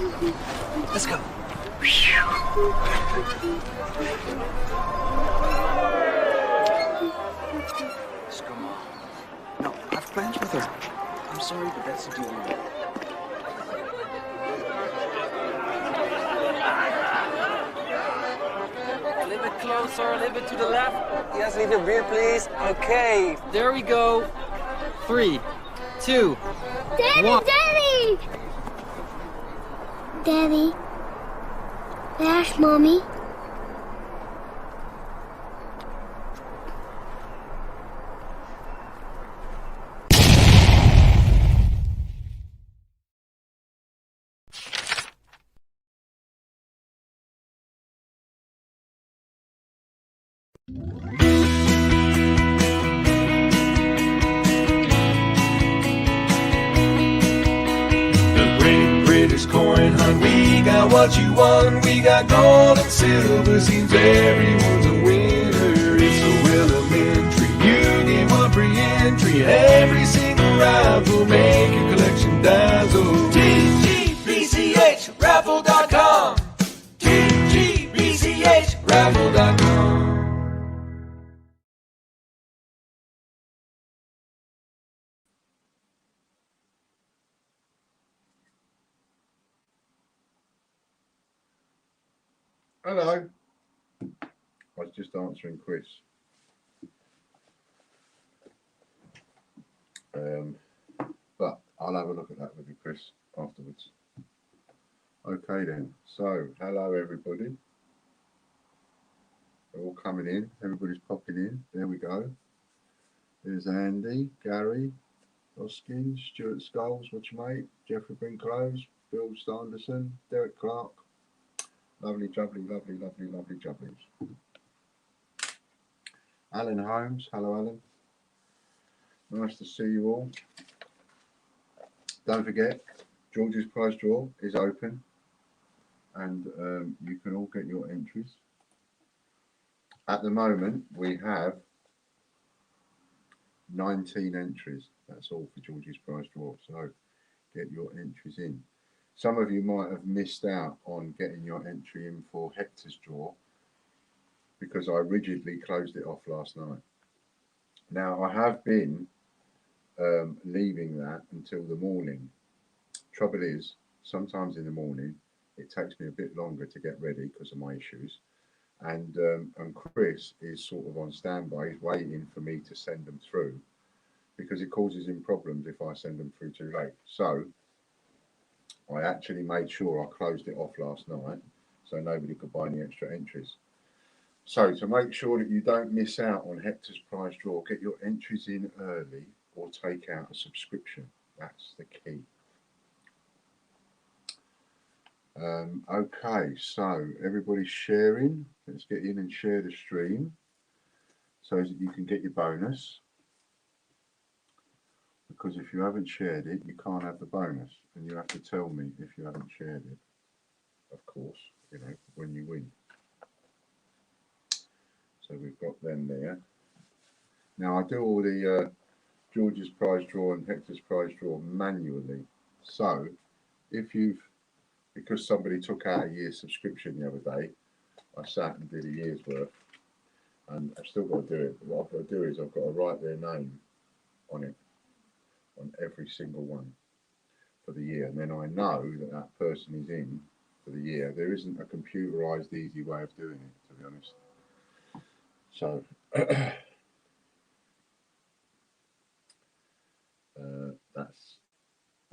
Let's go. Let's go, Mom. No, I've plans with her. I'm sorry, but that's the deal we made. A little bit closer, a little bit to the left. Yes, leave your beer, please. Okay. There we go. 3, 2, Daddy, 1. Daddy! Daddy, there's Mommy. The Great British Coin Hunt, we got what you want. We got gold and silver, seems everyone's a winner. It's so elementary, you get one free entry. Every single raffle make your collection dazzle. TGBCHraffle.com, TGBCHraffle.com. Hello. I was just answering Chris. But I'll have a look at that with you, Chris, afterwards. Okay then. So, hello everybody. They're all coming in. Everybody's popping in. There we go. There's Andy, Gary, Hoskin, Stuart Skulls, what's your mate? Jeffrey Brinclose, Bill Standerson, Derek Clark. Lovely, jubbly, lovely, lovely, lovely jubblies. Alan Holmes, hello Alan. Nice to see you all. Don't forget, George's prize draw is open and you can all get your entries. At the moment, we have 19 entries. That's all for George's prize draw. So get your entries in. Some of you might have missed out on getting your entry in for Hector's draw because I rigidly closed it off last night. Now, I have been leaving that until the morning. Trouble is, sometimes in the morning, it takes me a bit longer to get ready because of my issues. And Chris is sort of on standby. He's waiting for me to send them through because it causes him problems if I send them through too late. So I actually made sure I closed it off last night so nobody could buy any extra entries. So to make sure that you don't miss out on Hector's prize draw, get your entries in early or take out a subscription. That's the key. Okay, so everybody's sharing. Let's get in and share the stream so that you can get your bonus. Because if you haven't shared it, you can't have the bonus. And you have to tell me if you haven't shared it. Of course, you know, when you win. So we've got them there. Now I do all the George's prize draw and Hector's prize draw manually. So if because somebody took out a year's subscription the other day, I sat and did a year's worth, and I've still got to do it. But what I've got to do is I've got to write their name on it, on every single one for the year, and then I know that that person is in for the year. There isn't a computerized easy way of doing it, to be honest. So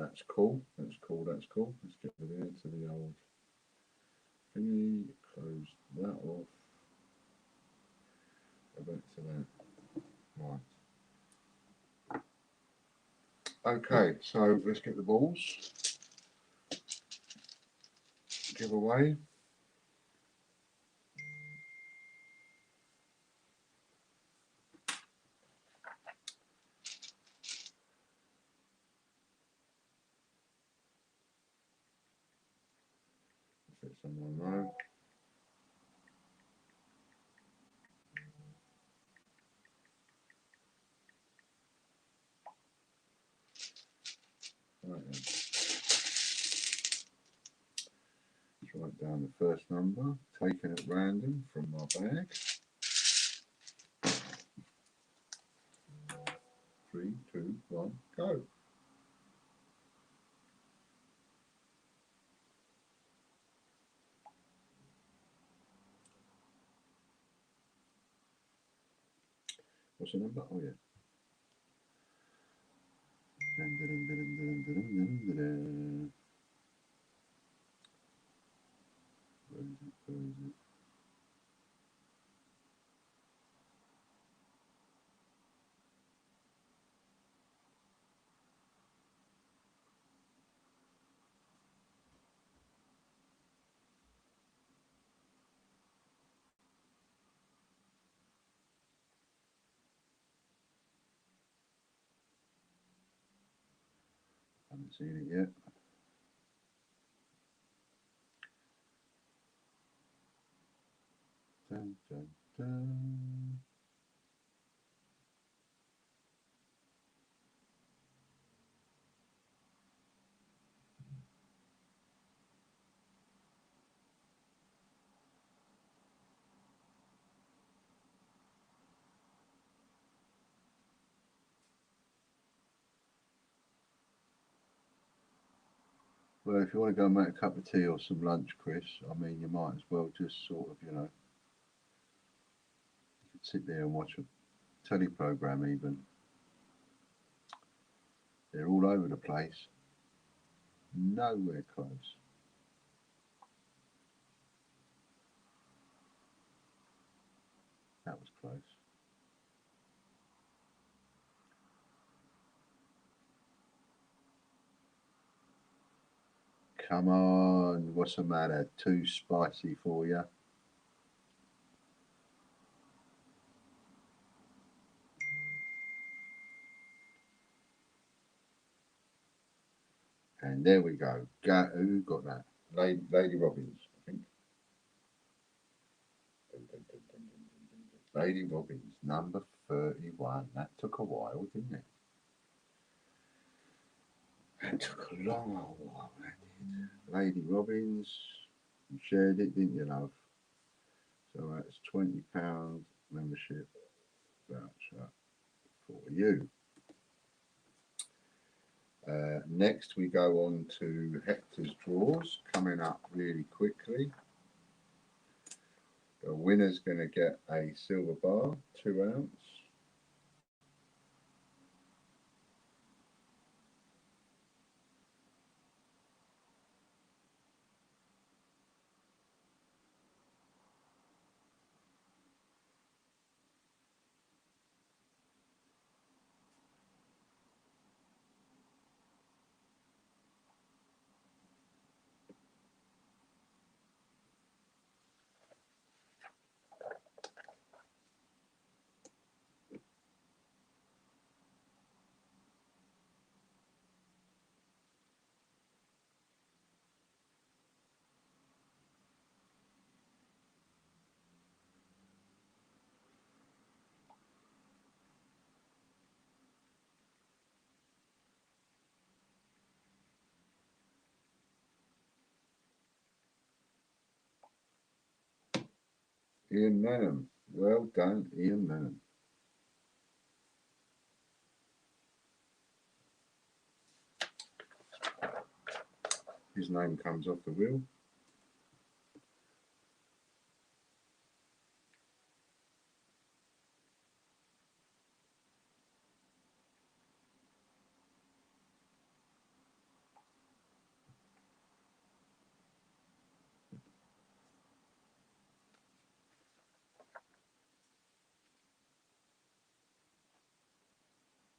that's cool. That's cool. That's cool. Let's get there to the old thingy. Close that off. Go back to that. Right. Okay. So let's get the balls. Give away. Let someone know. Right then. Let's write down the first number, taken at random from my bag. 3, 2, 1, go. What's the number? Oh, yeah. Dun, dun, dun, dun, dun, dun, dun, dun, dun. Where is it? Where is it? Haven't seen it yet. Dun, dun, dun. Well, if you want to go and make a cup of tea or some lunch, Chris, I mean, you might as well just sort of, you know, you could sit there and watch a telly program even. They're all over the place. Nowhere close. That was close. Come on, what's the matter? Too spicy for you? And there we go. Who got that? Lady Robbins, I think. Lady Robbins, number 31. That took a while, didn't it? That took a long old while, that did. Lady Robbins, you shared it, didn't you, love? So that's £20 membership voucher for you. Next we go on to Hector's draws, coming up really quickly. The winner's going to get a silver bar, 2 ounce. Ian Manham. Well done, Ian Manham. His name comes off the wheel.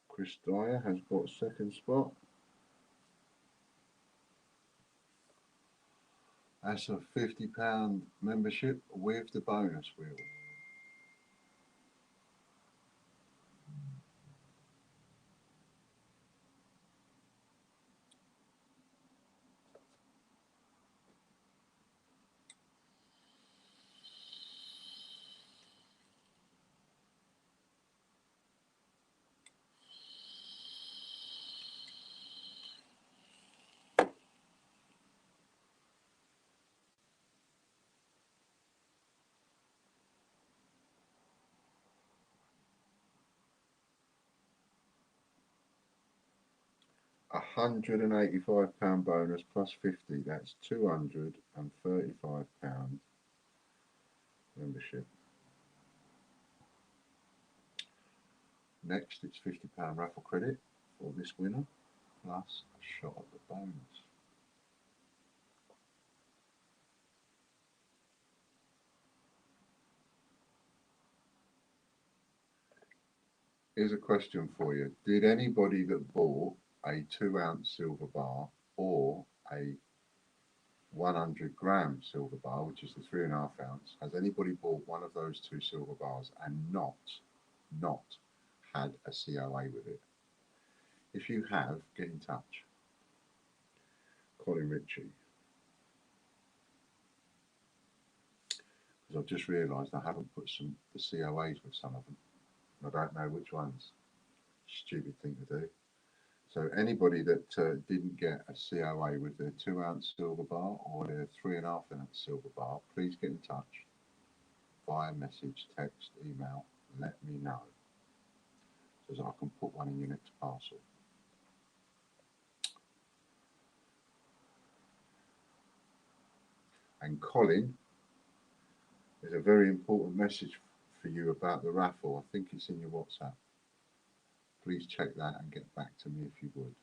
Chris Dyer has got second spot. That's a £50 membership with the bonus wheel. £185 bonus plus 50. That's £235 membership. Next, it's £50 raffle credit for this winner, plus a shot at the bonus. Here's a question for you. Did anybody that bought a 2-ounce silver bar or a 100-gram silver bar, which is the 3.5 ounce, has anybody bought one of those 2 silver bars and not had a COA with it? If you have, get in touch. Colin Ritchie. Because I've just realised I haven't put the COAs with some of them. I don't know which ones. Stupid thing to do. So anybody that didn't get a COA with their 2-ounce silver bar or their 3.5-ounce silver bar, please get in touch via message, text, email. Let me know, so I can put one in your next parcel. And Colin, there's a very important message for you about the raffle. I think it's in your WhatsApp. Please check that and get back to me if you would.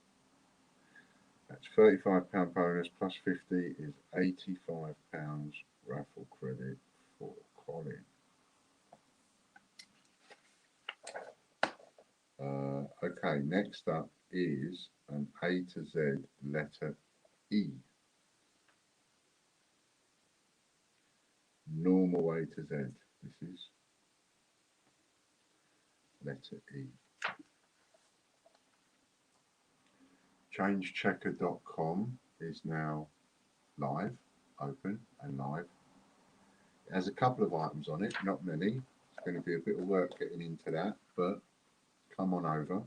That's £35 bonus plus 50 is £85 raffle credit for Colin. Okay, next up is an A to Z letter E. Normal A to Z. This is letter E. Changechecker.com is now live, open and live. It has a couple of items on it, not many. It's going to be a bit of work getting into that, but come on over.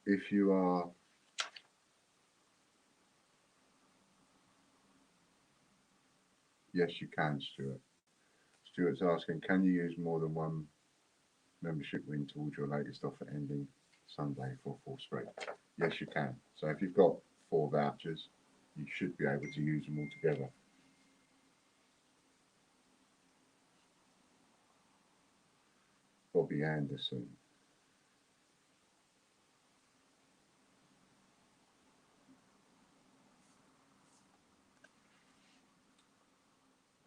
If you are yes, you can, Stuart. Stuart's asking, can you use more than one membership win towards your latest offer ending Sunday for full spread? Yes, you can. So if you've got 4 vouchers, you should be able to use them all together. Bobby Anderson.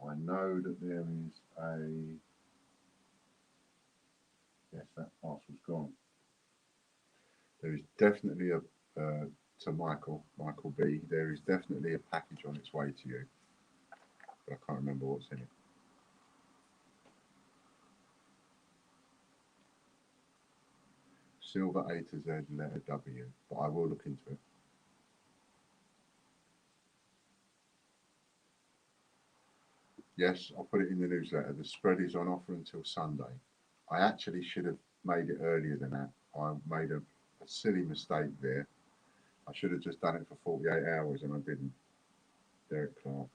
I know that there is a... Yes, that parcel's gone. There is definitely a... to Michael B, there is definitely a package on its way to you. But I can't remember what's in it. Silver A to Z, letter W, but I will look into it. Yes, I'll put it in the newsletter. The spread is on offer until Sunday. I actually should have made it earlier than that. I made a silly mistake there. I should have just done it for 48 hours and I didn't. Derek Clark.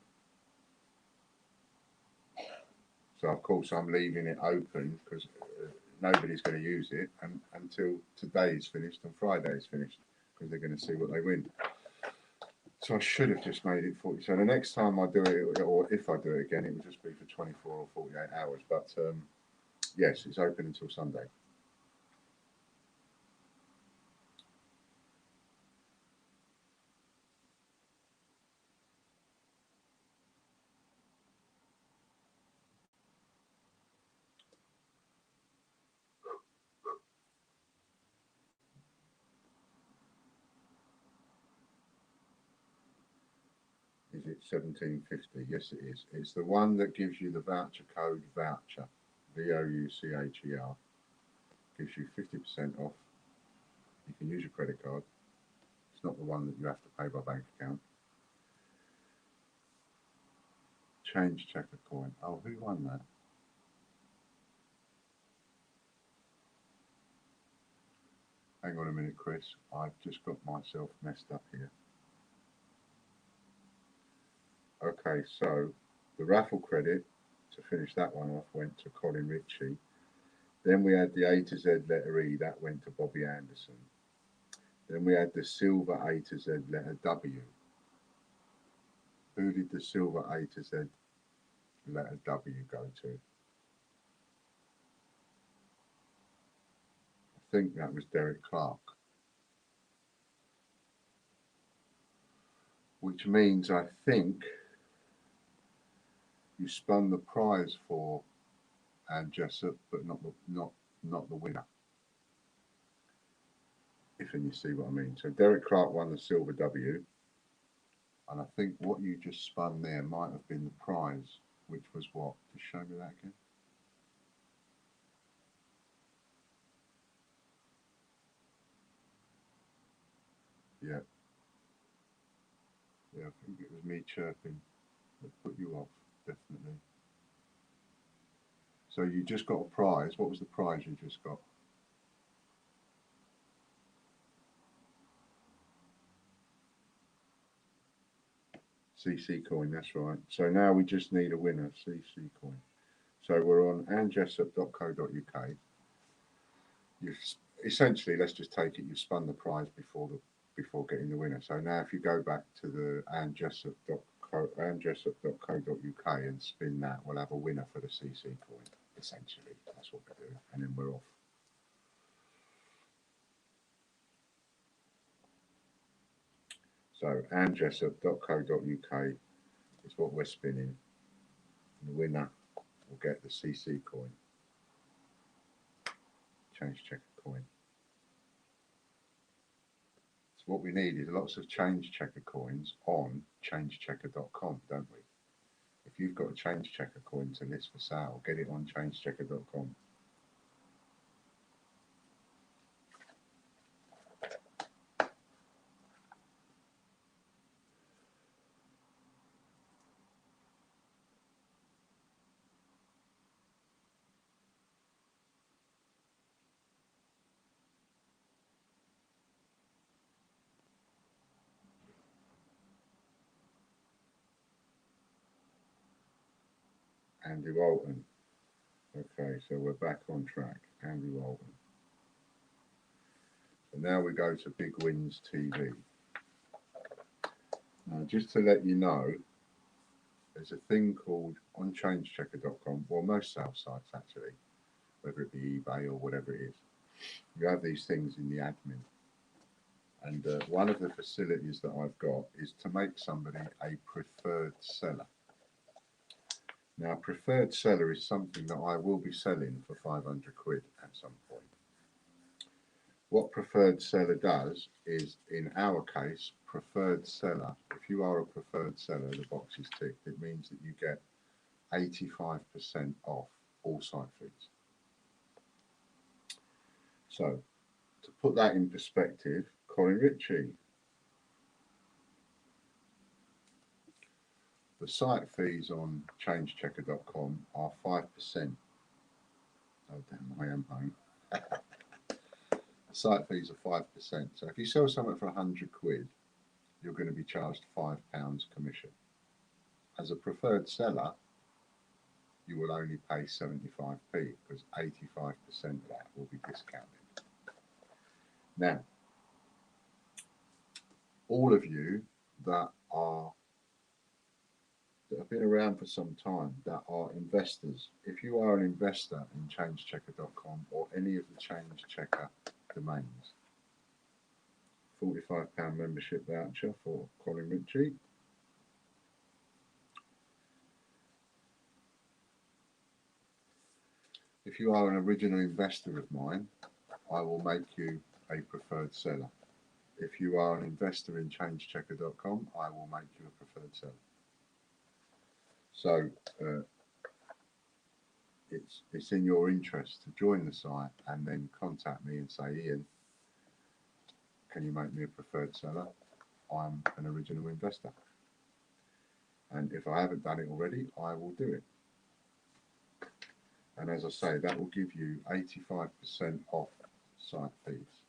So of course I'm leaving it open because nobody's going to use it until today is finished and Friday is finished because they're going to see what they win. So I should have just made it 40. So the next time I do it, or if I do it again, it will just be for 24 or 48 hours. But yes, it's open until Sunday. Is it 1750? Yes, it is. It's the one that gives you the voucher code voucher, VOUCHER. Gives you 50% off. You can use your credit card. It's not the one that you have to pay by bank account. Change checker coin. Oh, who won that? Hang on a minute, Chris. I've just got myself messed up here. Okay, so the raffle credit, to finish that one off, went to Colin Ritchie. Then we had the A to Z letter E, that went to Bobby Anderson. Then we had the silver A to Z letter W. Who did the silver A to Z letter W go to? I think that was Derek Clark. Which means I think you spun the prize for Anne Jessup, but not the winner. If you see what I mean. So Derek Clark won the silver W, and I think what you just spun there might have been the prize, which was what? Just show me that again. Yeah. Yeah, I think it was me chirping that put you off, definitely. So you just got a prize. What was the prize you just got? CC coin, that's right. So now we just need a winner, CC coin. So we're on annejessup.co.uk. You've essentially, let's just take it, you spun the prize before getting the winner. So now if you go back to the annejessup.co.uk and spin that, we'll have a winner for the CC coin. Essentially, that's what we do, and then we're off. So annejessup.co.uk is what we're spinning. And the winner will get the CC coin. Change checker coin. So what we need is lots of change checker coins on changechecker.com, don't we? If you've got a change checker coin to list for sale, get it on changechecker.com. Andy Walton. Okay, so we're back on track. Andy Walton. So now we go to Big Wins TV. Now, just to let you know, there's a thing called on changechecker.com, well, most sales sites actually, whether it be eBay or whatever it is, you have these things in the admin. And one of the facilities that I've got is to make somebody a preferred seller. Now, preferred seller is something that I will be selling for 500 quid at some point. What preferred seller does is, in our case, preferred seller, if you are a preferred seller, the box is ticked, it means that you get 85% off all site fees. So, to put that in perspective, Colin Ritchie, the site fees on changechecker.com are 5%. Oh damn, I am home. The site fees are 5%. So if you sell something for 100 quid, you're going to be charged £5 commission. As a preferred seller, you will only pay 75p because 85% of that will be discounted. Now, all of you that have been around for some time, that are investors, if you are an investor in changechecker.com or any of the Change Checker domains, £45 membership voucher for Colin Ritchie. If you are an original investor of mine, I will make you a preferred seller. If you are an investor in changechecker.com, I will make you a preferred seller. So it's in your interest to join the site and then contact me and say, Ian, can you make me a preferred seller? I'm an original investor. And if I haven't done it already, I will do it. And as I say, that will give you 85% off site fees.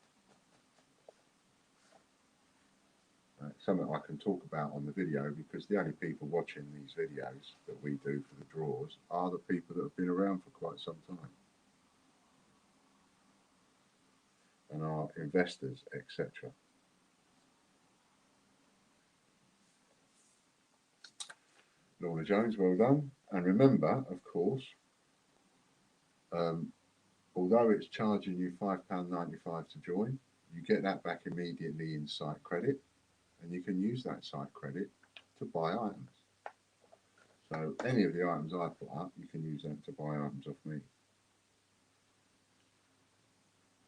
Something I can talk about on the video, because the only people watching these videos that we do for the draws are the people that have been around for quite some time. and our investors, etc. Lorna Jones, well done. And remember, of course, although it's charging you £5.95 to join, you get that back immediately in site credit, and you can use that site credit to buy items. So any of the items I put up, you can use that to buy items off me.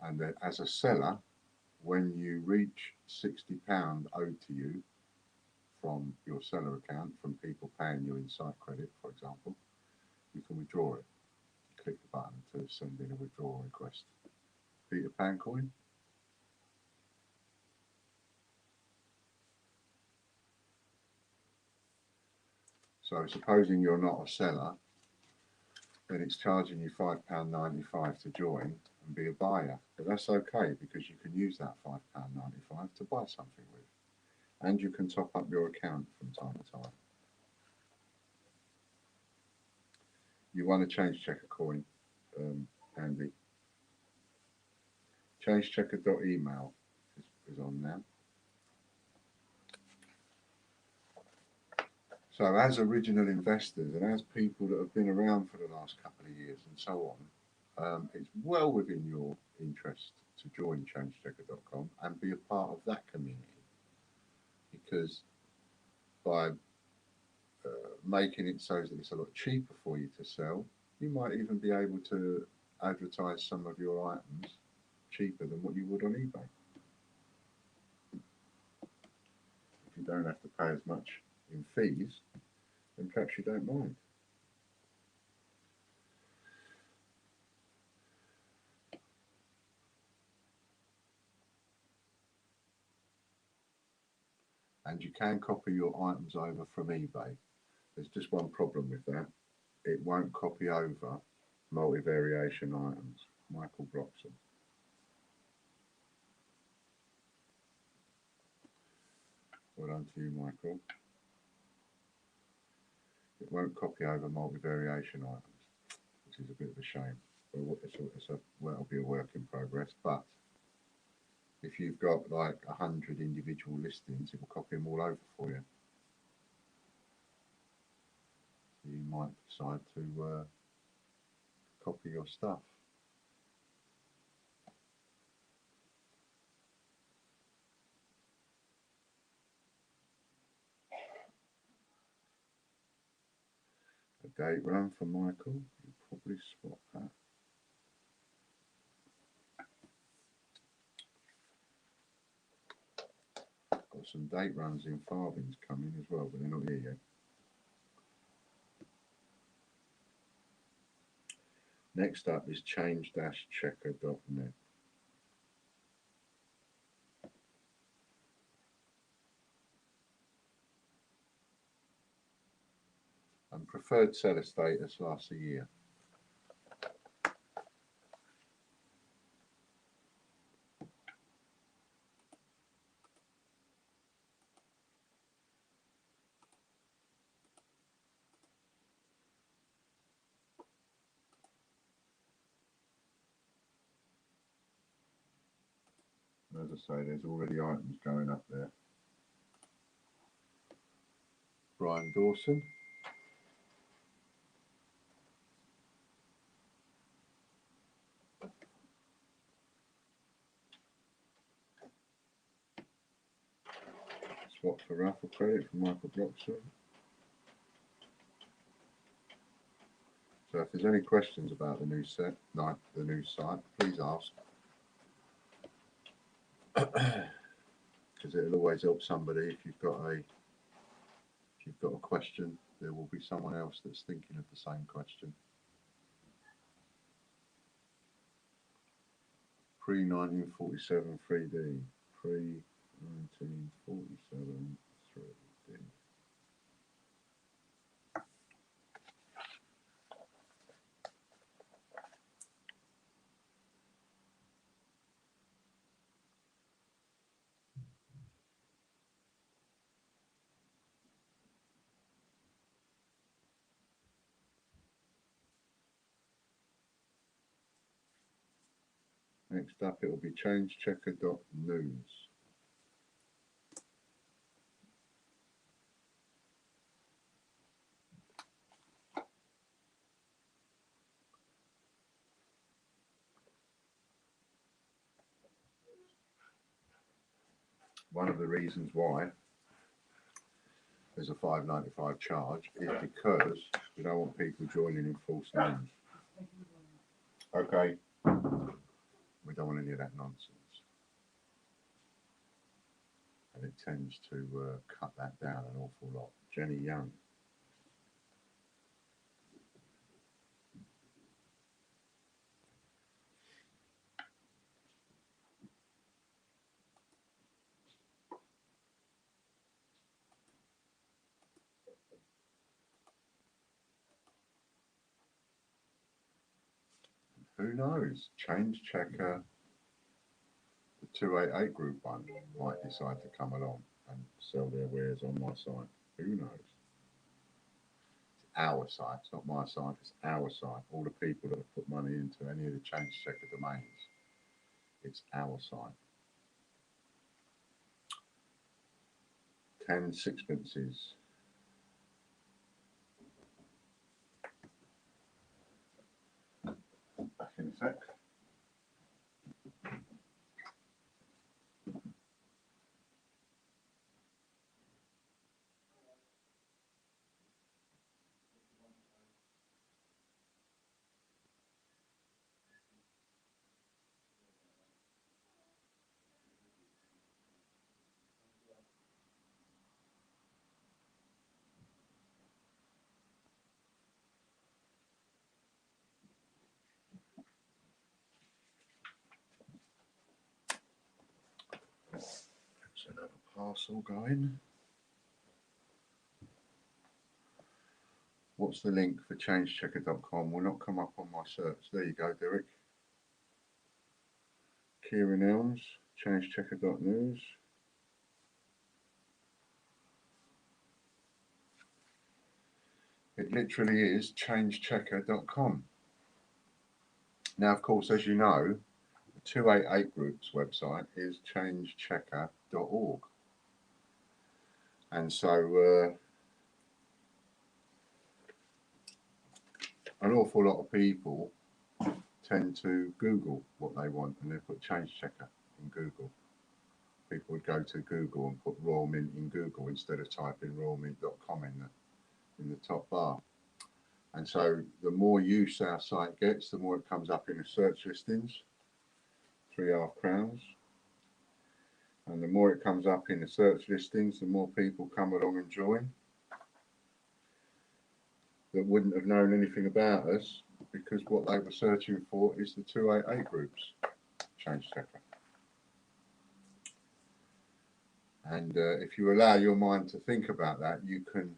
And then as a seller, when you reach £60 owed to you from your seller account, from people paying you in site credit, for example, you can withdraw it. Click the button to send in a withdrawal request. Peter Pan coin. So supposing you're not a seller, then it's charging you £5.95 to join and be a buyer. But that's okay, because you can use that £5.95 to buy something with. And you can top up your account from time to time. You want to change checker coin, Andy. Changechecker.email is on now. So as original investors and as people that have been around for the last couple of years and so on, it's well within your interest to join changechecker.com and be a part of that community. Because by making it so that it's a lot cheaper for you to sell, you might even be able to advertise some of your items cheaper than what you would on eBay. If you don't have to pay as much in fees, then perhaps you don't mind. And you can copy your items over from eBay. There's just one problem with that. It won't copy over multi-variation items. Michael Broxham. Well done to you, Michael. It won't copy over multi-variation items, which is a bit of a shame. Well, it'll be a work in progress, but if you've got like 100 individual listings, it will copy them all over for you. So you might decide to copy your stuff. A date run for Michael, you'll probably spot that. Got some date runs in Farthings coming as well, but they're not here yet. Next up is change-checker.net. And preferred seller status lasts a year. As I say, there's already items going up there. Brian Dawson. Swap for raffle credit from Michael Broxham. So if there's any questions about the new set, like the new site, please ask. Because it'll always help somebody. If you've got a question, there will be someone else that's thinking of the same question. Pre-1947 3D. Pre-1947 3D. Next up, it will be changechecker.news. One of the reasons why there's a $5.95 charge is because we don't want people joining in false names. Okay, we don't want any of that nonsense, and it tends to cut that down an awful lot. Jenny Young. Who knows? Change Checker, the 288 group one, might decide to come along and sell their wares on my site. Who knows? It's our site. It's not my site. It's our site. All the people that have put money into any of the Change Checker domains. It's our site. 10 sixpences. Back in a sec. Let's another parcel going. What's the link for changechecker.com? Will not come up on my search. There you go, Derek. Kieran Elms, changechecker.news. It literally is changechecker.com. Now, of course, as you know, the 288 Group's website is changechecker.org. And so an awful lot of people tend to Google what they want and they put Change Checker in Google. People would go to Google and put Royal Mint in Google instead of typing royalmint.com in the top bar. And so the more use our site gets, the more it comes up in the search listings, 3.5 crowns. And the more it comes up in the search listings, the more people come along and join that wouldn't have known anything about us, because what they were searching for is the 288 Group's Change Checker. And if you allow your mind to think about that, you can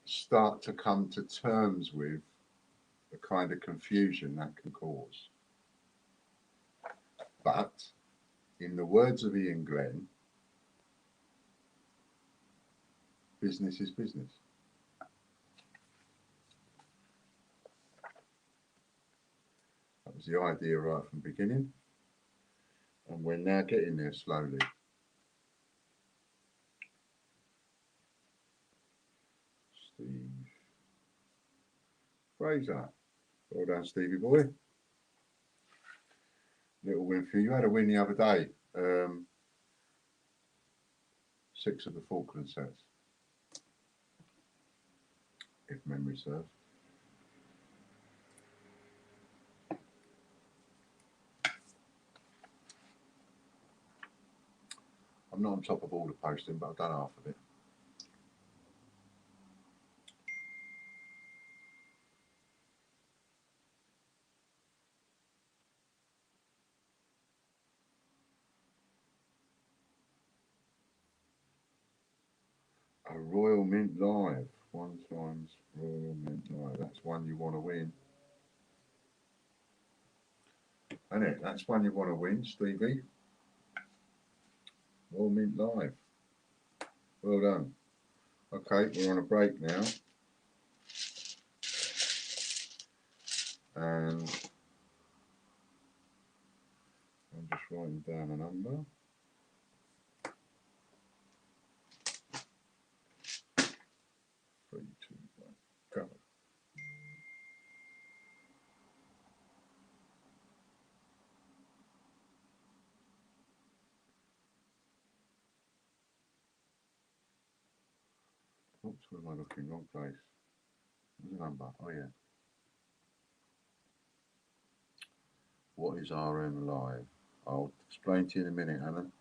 start to come to terms with the kind of confusion that can cause. But in the words of Ian Glenn, business is business. That was the idea right from the beginning, and we're now getting there slowly. Steve Fraser. Well done, Stevie boy. Little win for you. You had a win the other day. 6 of the Falkland sets, if memory serves. I'm not on top of all the posting, but I've done half of it. A Royal Mint Live. 1 times Royal Mint Live. That's one you want to win. Isn't it? That's one you want to win, Stevie. Royal Mint Live. Well done. Okay, we're on a break now. And I'm just writing down a number. Three, two, one, go. Oops, where am I looking? Wrong place. What's the number? Oh yeah. What is RM Live? I'll explain to you in a minute, Alan.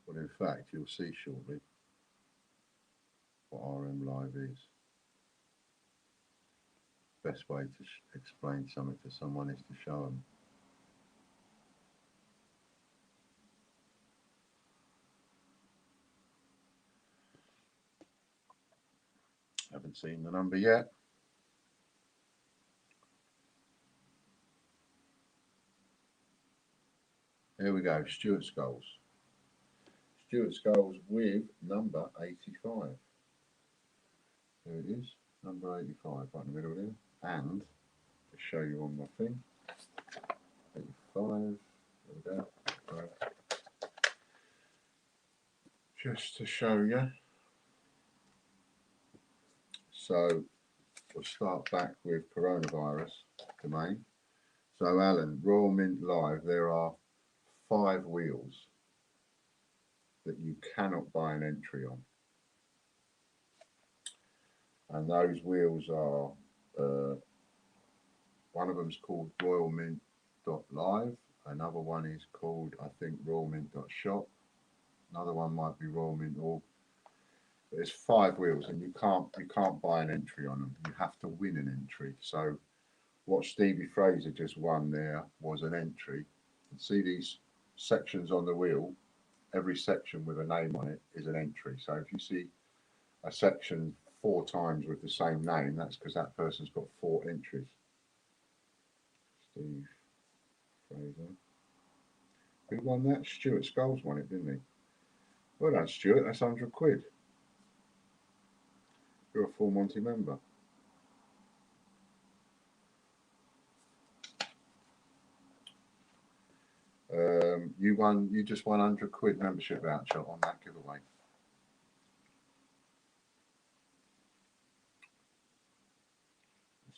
Well, in fact, you'll see shortly what RM Live is. Best way to explain something to someone is to show them. Haven't seen the number yet. Here we go, Stuart Skulls. Stuart Skulls with number 85. There it is, number 85, right in the middle there. And to show you on my thing, 85, there we go. Right. Just to show you. So we'll start back with coronavirus domain. So Alan, Royal Mint Live, there are 5 wheels that you cannot buy an entry on. And those wheels are, one of them's called Royal Mint.live, another one is called, I think, Royal Mint.shop, another one might be Royal Mint.org. There's 5 wheels and you can't buy an entry on them. You have to win an entry. So what Stevie Fraser just won there was an entry. And see these sections on the wheel, every section with a name on it is an entry. So if you see a section 4 times with the same name, that's because that person's got 4 entries. Steve Fraser. Who won that? Stuart Skulls won it, didn't he? Well done, Stuart. That's 100 quid. You're a full Monty member. You just won 100 quid membership voucher on that giveaway.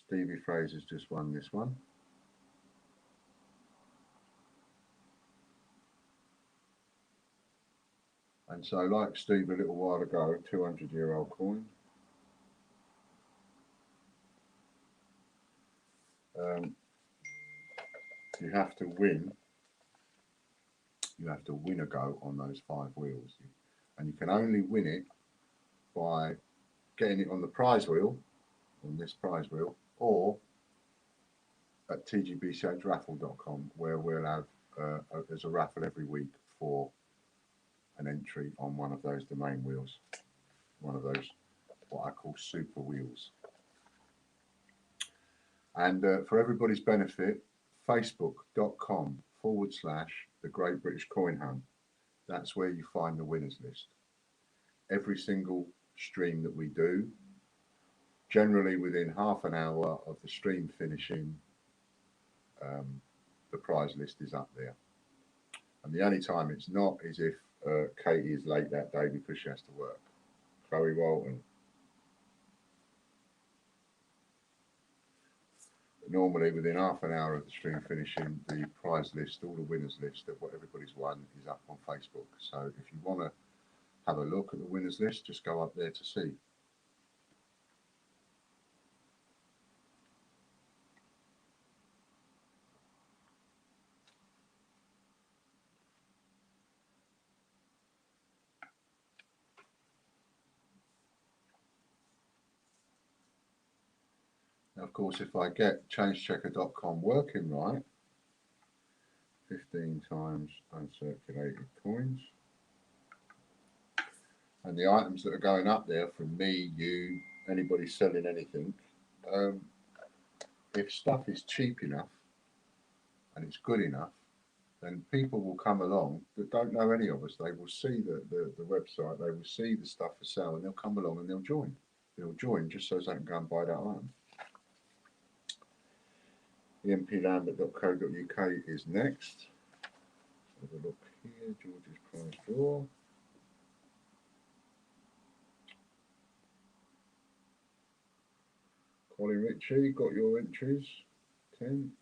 Stevie Fraser's just won this one. And so, like Steve a little while ago, 200-year-old coin. You have to win. You have to win a go on those 5 wheels, and you can only win it by getting it on the prize wheel, on this prize wheel, or at tgbchraffle.com, where we'll have there's a raffle every week for an entry on one of those domain wheels, one of those what I call super wheels. And for everybody's benefit, facebook.com/The Great British Coin Hunt. That's where you find the winners list. Every single stream that we do, generally within half an hour of the stream finishing, the prize list is up there. And the only time it's not is if Katie is late that day because she has to work. Chloe Walton. Normally within half an hour of the stream finishing, the prize list, all the winners list of what everybody's won is up on Facebook. So if you want to have a look at the winners list, just go up there to see. Now, of course, if I get changechecker.com working right, 15 times uncirculated coins. And the items that are going up there from me, you, anybody selling anything, um, if stuff is cheap enough and it's good enough, then people will come along that don't know any of us. They will see the website, they will see the stuff for sale, and they'll come along and they'll join. They'll join just so they can go and buy that item. emplambert.co.uk is next. Have a look here, George's prize draw. Colin Ritchie, got your entries. 10.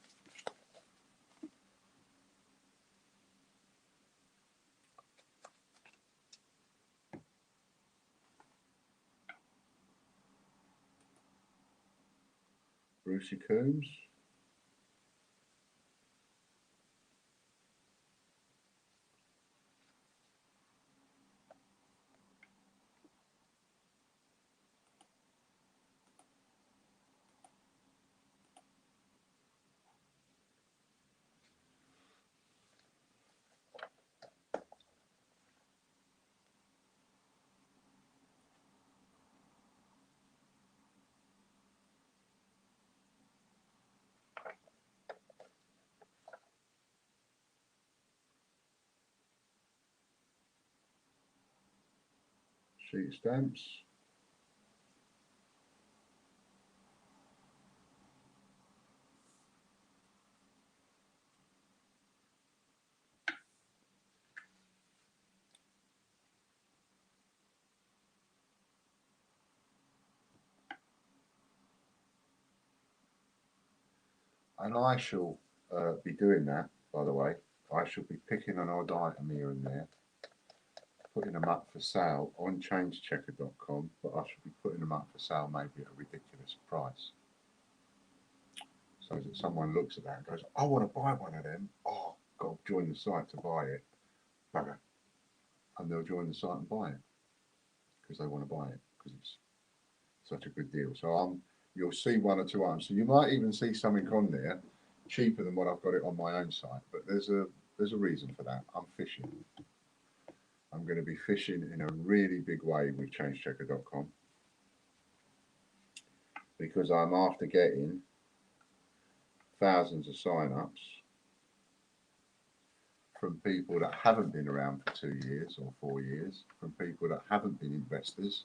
Brucey Coombs. Sheet stamps. And I shall be doing that, by the way. I shall be picking an odd item here and there, putting them up for sale on changechecker.com, but I shall be putting them up for sale maybe at a ridiculous price. So that someone looks at that and goes, I want to buy one of them. Oh, got to join the site to buy it. Bugger. And they'll join the site and buy it because they want to buy it because it's such a good deal. So you'll see one or two items. So you might even see something on there cheaper than what I've got it on my own site. But there's a reason for that. I'm fishing. I'm going to be fishing in a really big way with changechecker.com because I'm after getting thousands of sign-ups from people that haven't been around for 2 years or 4 years, from people that haven't been investors,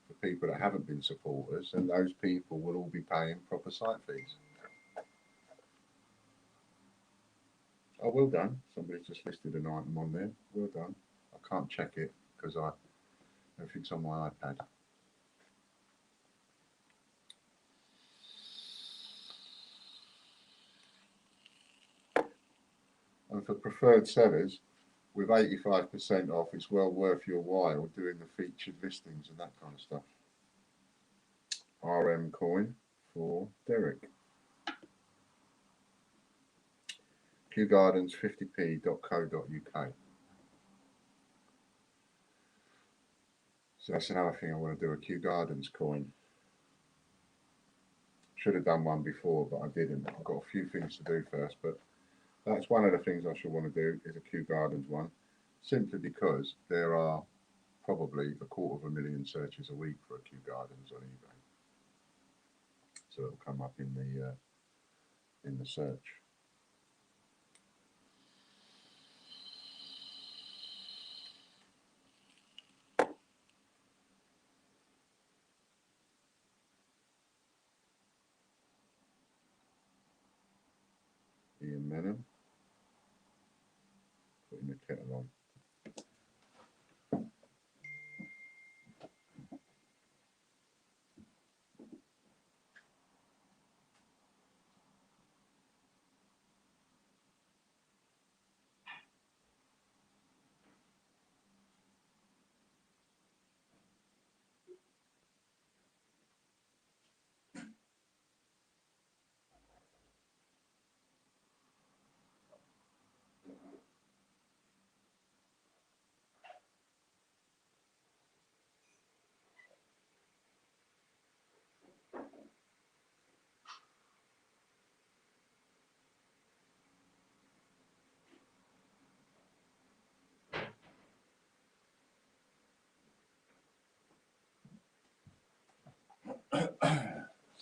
for people that haven't been supporters, and those people will all be paying proper site fees. Oh, well done. Somebody's just listed an item on there. Well done. I can't check it because everything's on my iPad. And for preferred sellers, with 85% off, it's well worth your while doing the featured listings and that kind of stuff. RM coin for Derek. qgardens50p.co.uk. So that's another thing I want to do, a Kew Gardens coin. Should have done one before, but I didn't. I've got a few things to do first, but that's one of the things I should want to do is a Kew Gardens one, simply because there are probably 250,000 searches a week for a Kew Gardens on eBay. So it'll come up in the search. Ian Menon, putting the kettle on.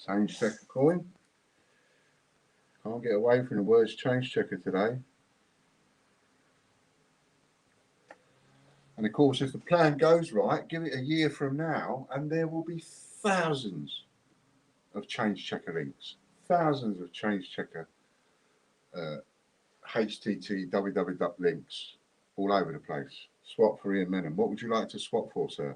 Change checker coin. Can't get away from the words change checker today. And of course, if the plan goes right, give it a year from now, and there will be thousands of change checker links, thousands of change checker HTT www links all over the place. Swap for Ian Menon. What would you like to swap for, sir?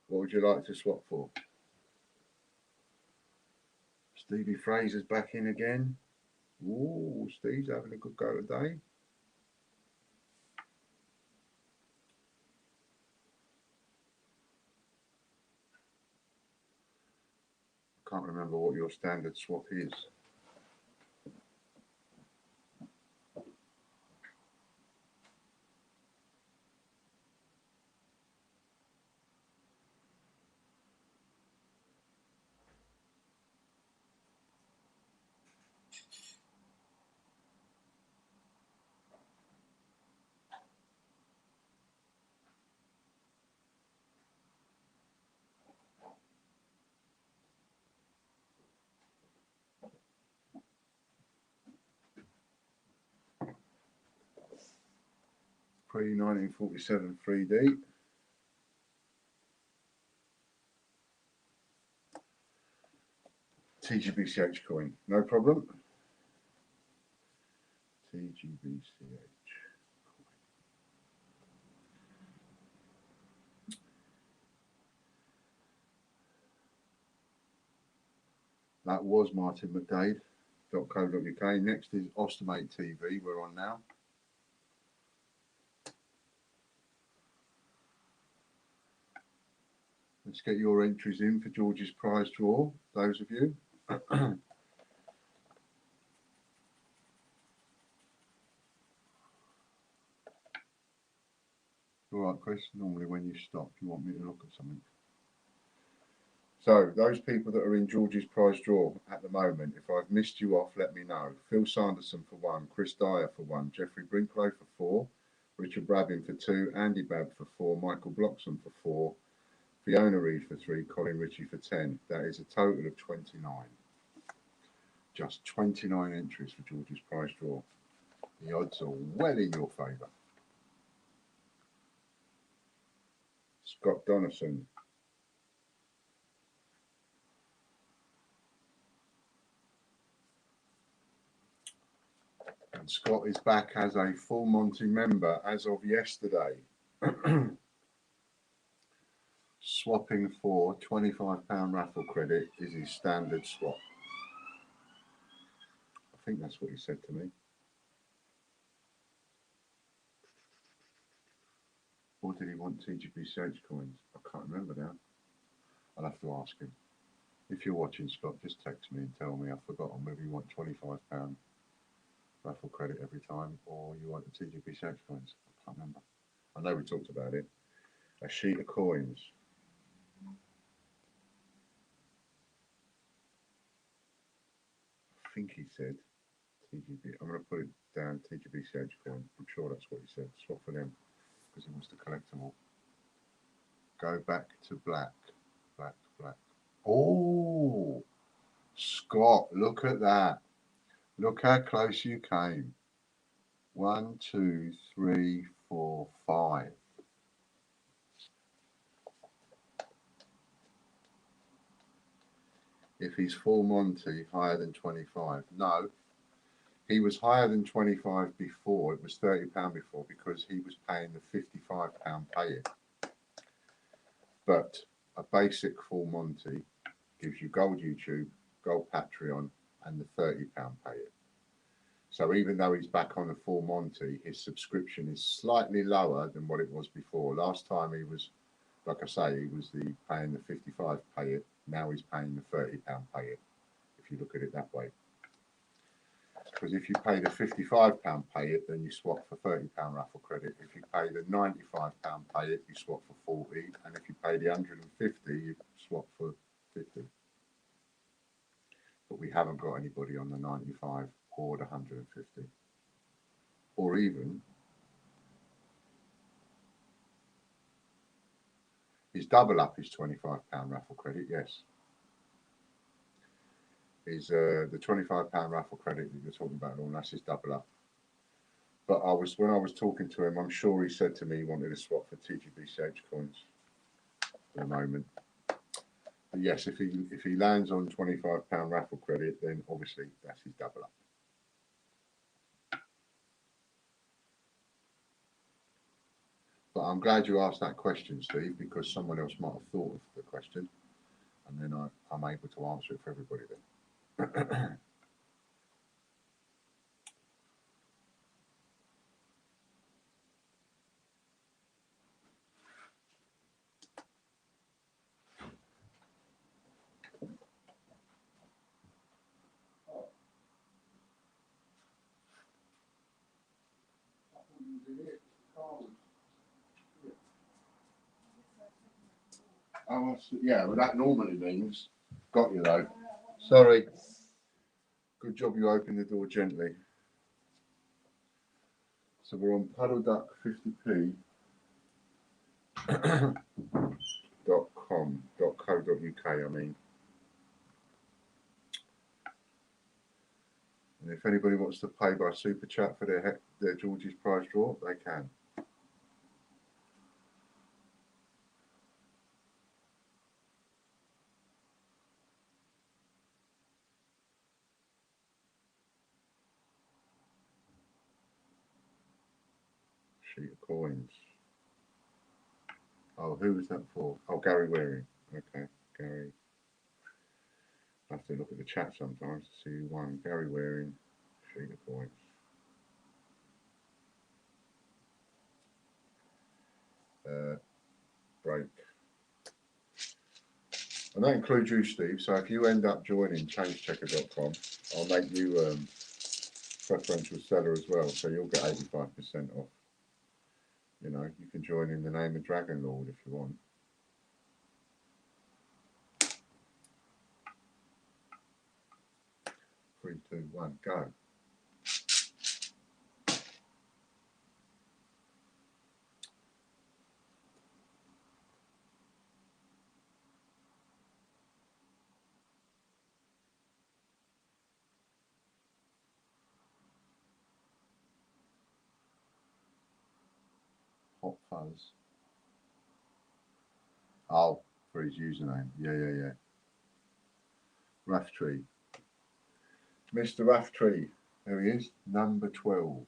What would you like to swap for? Stevie Fraser's back in again. Ooh, Steve's having a good go today. Can't remember what your standard swap is. Pre-1947 3D. TGBCH coin, no problem. TGBCH. That was martinmcdade.co.uk. Next is Ostomate TV, we're on now. Let's get your entries in for George's prize draw, those of you. All right, Chris, normally when you stop, you want me to look at something. So, those people that are in George's prize draw at the moment, if I've missed you off, let me know. Phil Sanderson for 1, Chris Dyer for 1, Jeffrey Brinklow for 4, Richard Brabbin for 2, Andy Babb for 4, Michael Bloxham for 4, Fiona Reid for 3, Colin Ritchie for 10. That is a total of 29. Just 29 entries for George's prize draw. The odds are well in your favour. Scott Donaldson. And Scott is back as a full Monty member as of yesterday. Swapping for £25 raffle credit is his standard swap. I think that's what he said to me. Or did he want TGBCH coins? I can't remember now. I'll have to ask him. If you're watching, Scott, just text me and tell me I've forgotten whether you want £25 raffle credit every time or you want the TGBCH coins. I can't remember. I know we talked about it. A sheet of coins. I think he said TGB. I'm going to put it down TGBCH coin. I'm sure that's what he said. Swap for them because he wants to collect them all. Go back to black. Black, black. Oh, Scott, look at that. Look how close you came. 1, 2, 3, 4, 5. If he's full Monty, higher than 25. No, he was higher than 25 before. It was £30 before because he was paying the £55 pay it. But a basic full Monty gives you gold YouTube, gold Patreon, and the £30 pay it. So even though he's back on the full Monty, his subscription is slightly lower than what it was before. Last time he was, like I say, he was paying the 55 pay it. Now he's paying the £30 pay it, if you look at it that way. Because if you pay the £55 pay it, then you swap for £30 raffle credit. If you pay the £95 pay it, you swap for 40. And if you pay the 150, you swap for 50. But we haven't got anybody on the 95 or the 150, or even his double up is £25 raffle credit. Yes, is the £25 raffle credit that you're talking about, and that's his double up. But when I was talking to him, I'm sure he said to me he wanted a swap for TGBCH coins for the moment. But yes, if he lands on £25 raffle credit, then obviously that's his double up. But I'm glad you asked that question, Steve, because someone else might have thought of the question, and then I'm able to answer it for everybody then. Oh, yeah, well, that normally means got you though. Sorry. Good job you opened the door gently. So we're on puddleduck50p .co.uk, I mean. And if anybody wants to pay by super chat for their Georgie's prize draw, they can. Sheet of coins. Oh, who was that for? Oh, Gary Waring. Okay, Gary. I have to look at the chat sometimes to see who won. Gary Waring, sheet of coins. Break. And that includes you, Steve. So if you end up joining changechecker.com, I'll make you preferential seller as well. So you'll get 85% off. You know, you can join in the name of Dragon Lord if you want. Three, two, one, go. Hot Fuzz. Oh, for his username. Yeah. Raftree. Mr. Raftree. There he is. Number 12.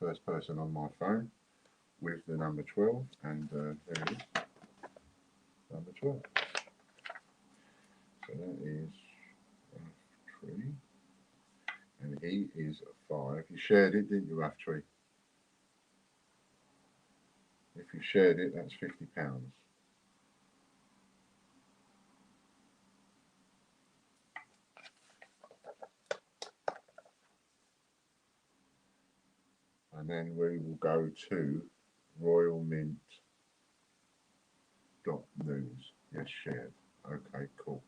First person on my phone with the number 12. And there it is. Number 12. So that is Raftree. And he is a 5. You shared it, didn't you, Raftree? If you shared it, that's £50. And then we will go to royalmint.news. Yes, shared. Okay, cool.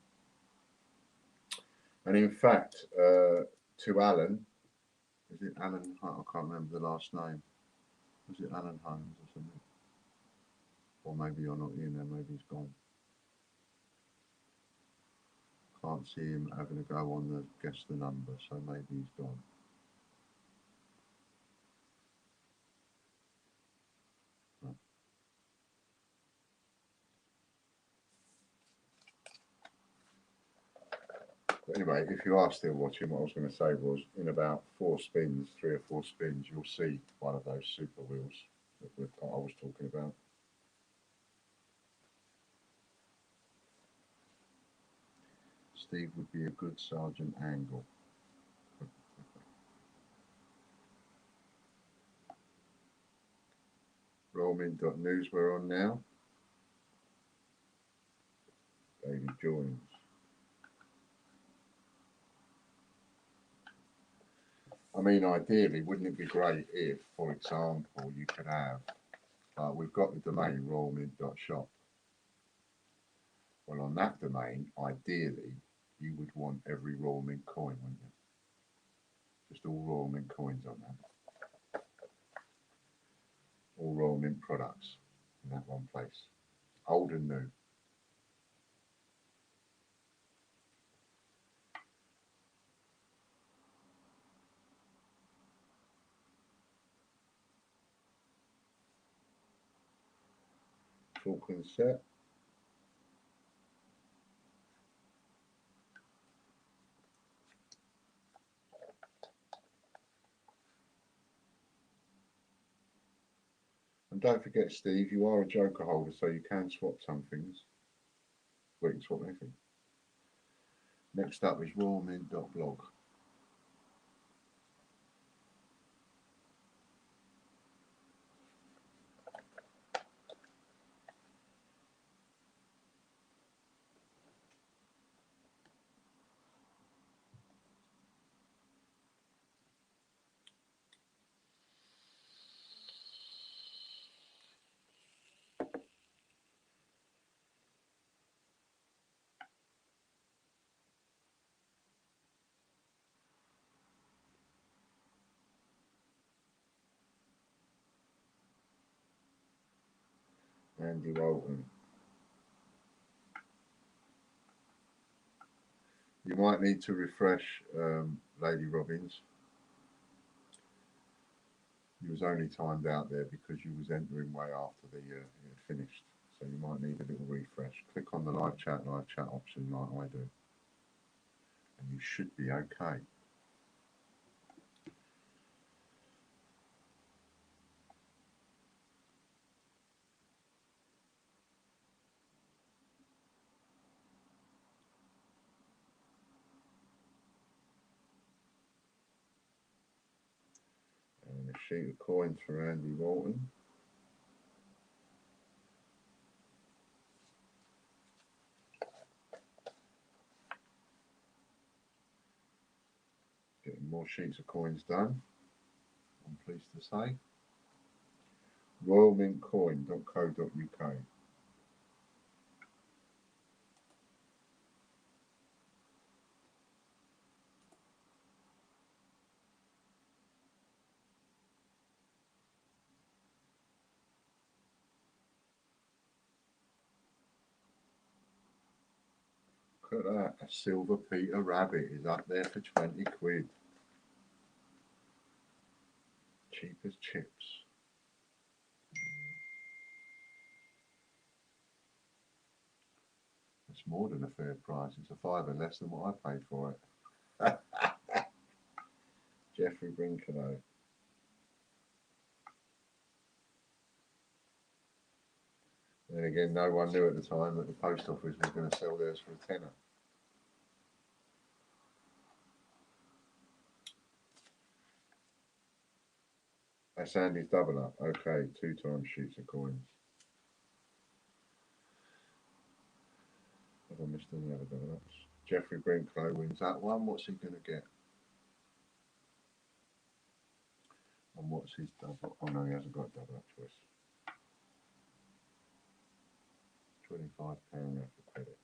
And in fact, to Alan, is it Alan? I can't remember the last name. Was it Alan Holmes or something? Or maybe you're not in there, maybe he's gone. Can't see him having a go on the guess the number, so maybe he's gone. But anyway, if you are still watching, what I was going to say was in about 4 spins, 3 or 4 spins, you'll see one of those super wheels that I was talking about. Steve would be a good Sergeant Angle. Rollmin.news we're on now. David joins. I mean, ideally, wouldn't it be great if, for example, you could have, we've got the domain royalmint.shop. Well, on that domain, ideally, you would want every Royal Mint coin, wouldn't you? Just all Royal Mint coins on that. All Royal Mint products in that one place. Old and new. Falkland set. And don't forget, Steve, you are a Joker holder, so you can swap some things. Well, you can swap anything. Next up is royalmint.blog. Andy Walton. You might need to refresh Lady Robbins. You was only timed out there because you was entering way after the it had finished. So you might need a little refresh. Click on the live chat option like I do. And you should be okay. And a sheet of coins for Andy Walton. Getting more sheets of coins done, I'm pleased to say. royalmintcoin.co.uk. Look at that, a silver Peter Rabbit is up there for 20 quid. Cheap as chips. It's more than a fair price. It's a fiver less than what I paid for it. Jeffrey Brinklow. Then again, no one knew at the time that the post office was going to sell theirs for a tenner. That's Andy's double up. Okay, 2 times sheets of coins. Have I missed any other double ups? Jeffrey Brinklow wins that one. What's he going to get? And what's his double? Oh no, he hasn't got a double up choice. £25 worth of credit.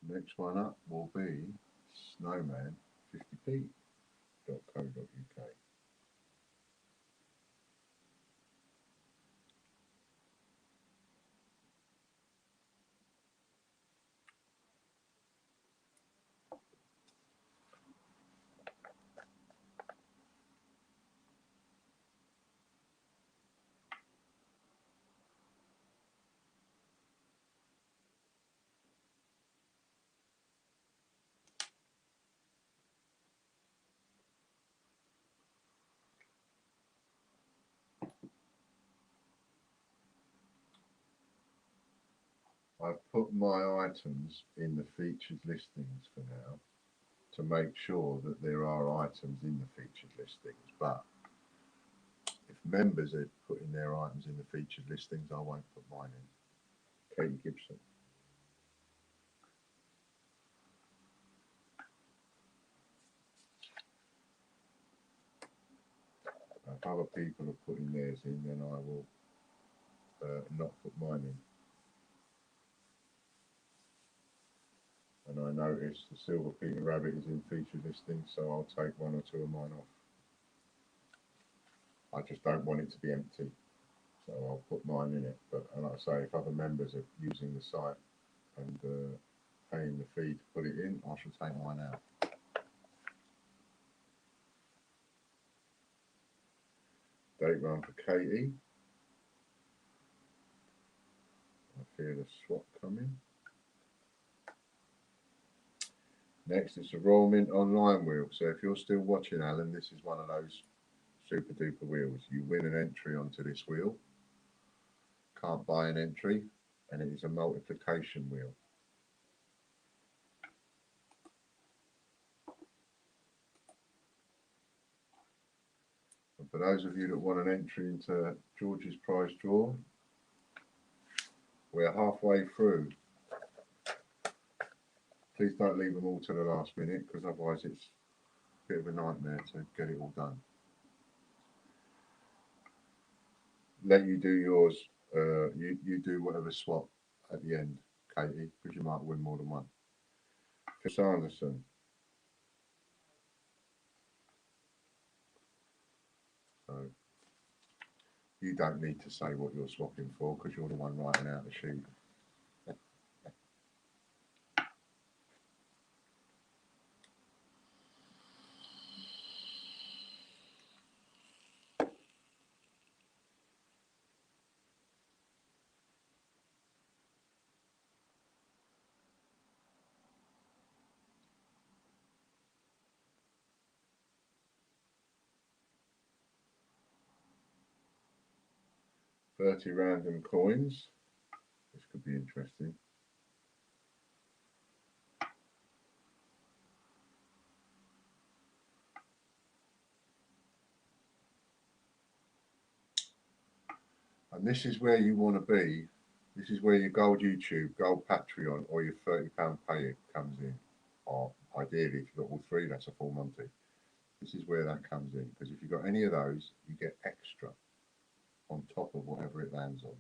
Next one up will be Snowman 50p.co.uk. I've put my items in the featured listings for now to make sure that there are items in the featured listings, but if members are putting their items in the featured listings, I won't put mine in. Katie Gibson. If other people are putting theirs in, then I will not put mine in. notice the Silver Peter Rabbit is in featured listing, so I'll take 1 or 2 of mine off. I just don't want it to be empty, so I'll put mine in it. But like I say, if other members are using the site and paying the fee to put it in, I shall take mine out. Date run for Katie. I feel a swap coming. Next, it's a Royal Mint online wheel. So if you're still watching, Alan, this is one of those super duper wheels. You win an entry onto this wheel. Can't buy an entry, and it is a multiplication wheel. And for those of you that want an entry into George's prize draw, we're halfway through. Please don't leave them all to the last minute, because otherwise it's a bit of a nightmare to get it all done. Let you do yours. You do whatever swap at the end, Katie, because you might win more than one. Chris Anderson. So you don't need to say what you're swapping for, because you're the one writing out the sheet. 30 random coins. This could be interesting. And this is where you want to be. This is where your gold YouTube, gold Patreon, or your £30 pay comes in. Or ideally, if you've got all three, that's a full Monty. This is where that comes in. Because if you've got any of those, you get extra on top of whatever it lands on.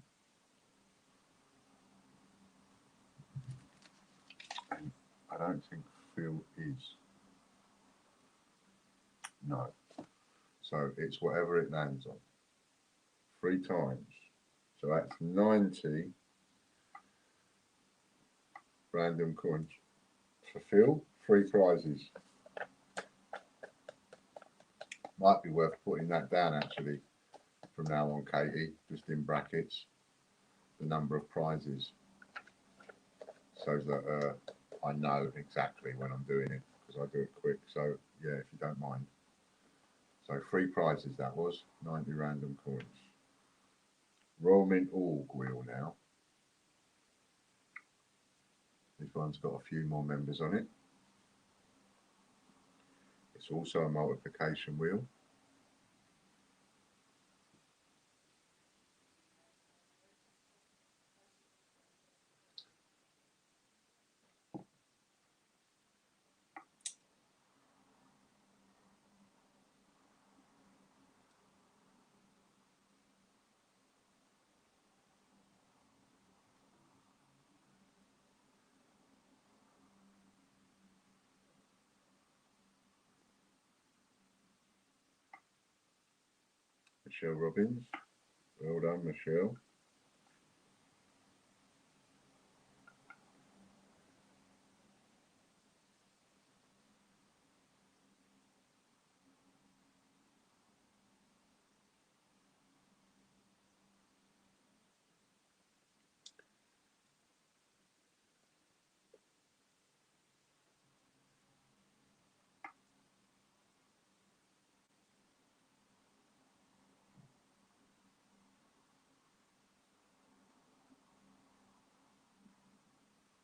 And I don't think Phil is. No. So it's whatever it lands on. 3 times. So that's 90 random coins. For Phil, 3 prizes. Might be worth putting that down actually from now on, Katie, just in brackets, the number of prizes, so that I know exactly when I'm doing it, because I do it quick. So yeah, if you don't mind. So 3 prizes that was, 90 random coins. Royal Mint Org wheel now. This one's got a few more members on it. It's also a multiplication wheel. Michelle Robbins. Well done, Michelle.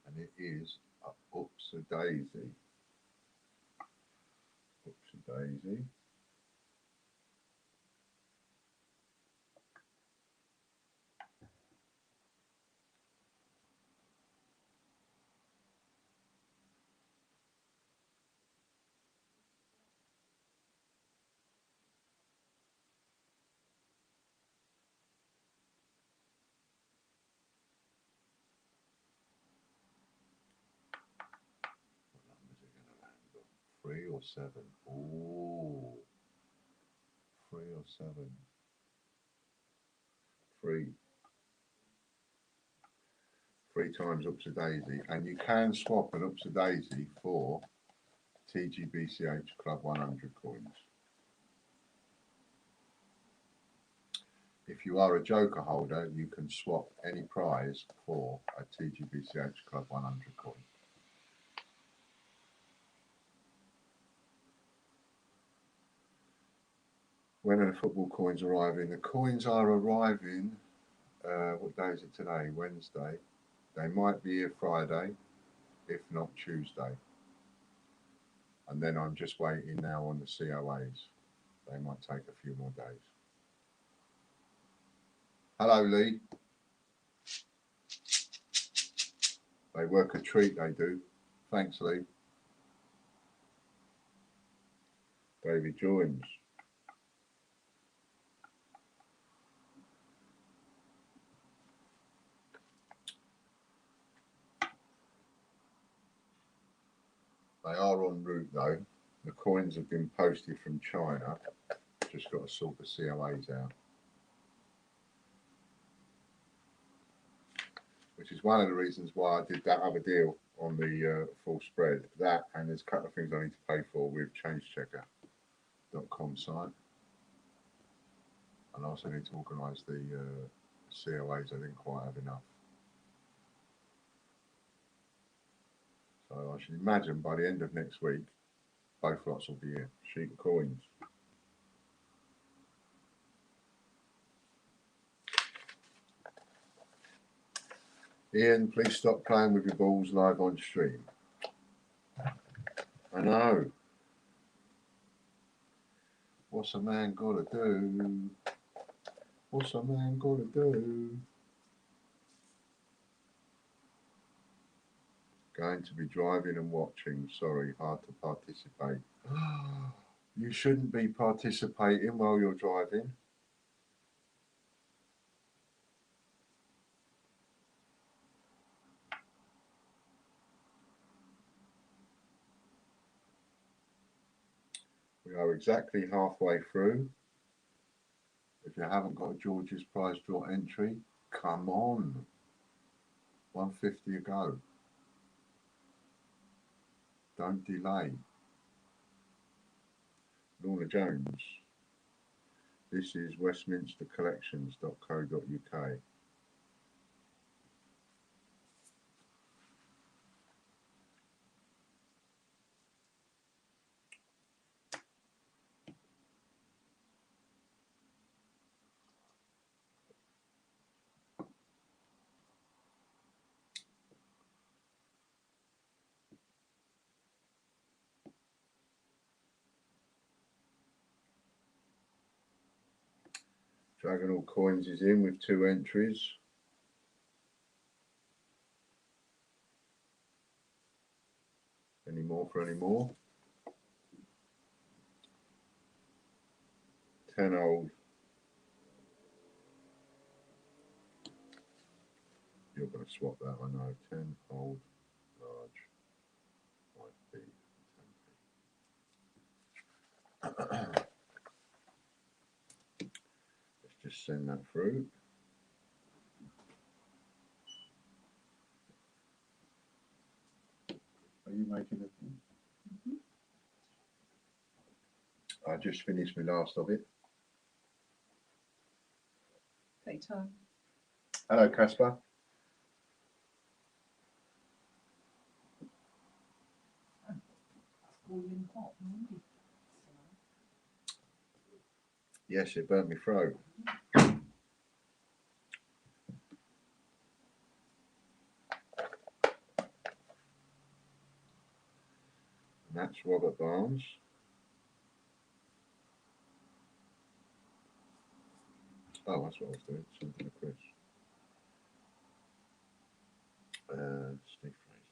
And it is a Oops a Daisy. Oops a Daisy. 3 or 7? Ooh. 3 or 7? 3. 3 times Upsy Daisy. And you can swap an Upsy Daisy for TGBCH Club 100 coins. If you are a Joker holder, you can swap any prize for a TGBCH Club 100 coin. When are the football coins arriving? The coins are arriving, what day is it today? Wednesday. They might be here Friday, if not Tuesday. And then I'm just waiting now on the COAs. They might take a few more days. Hello, Lee. They work a treat, they do. Thanks, Lee. David joins. They are en route though. The coins have been posted from China. Just got to sort the COAs out. Which is one of the reasons why I did that other deal on the full spread. That, and there's a couple of things I need to pay for with changechecker.com site. And I also need to organise the COAs. I didn't quite have enough. So I should imagine by the end of next week, both lots will be here. Sheet of coins. Ian, please stop playing with your balls live on stream. I know. What's a man gotta do? What's a man gotta do? Going to be driving and watching. Sorry, hard to participate. You shouldn't be participating while you're driving. We are exactly halfway through. If you haven't got a George's prize draw entry, come on. 150 a go. Don't delay. Lorna Jones. This is westminstercollections.co.uk. Dragonall Coins is in with 2 entries. Any more for any more? 10 old. You're going to swap that, I know. 10 old, large, 5p, 10p. Let's just send that through. Are you making it? I just finished my last of it. Take time. Hello, Caspar. Yes, it burnt my throat. And that's Robert Barnes. Oh, that's what I was doing. Something to Chris. Steve Fraser.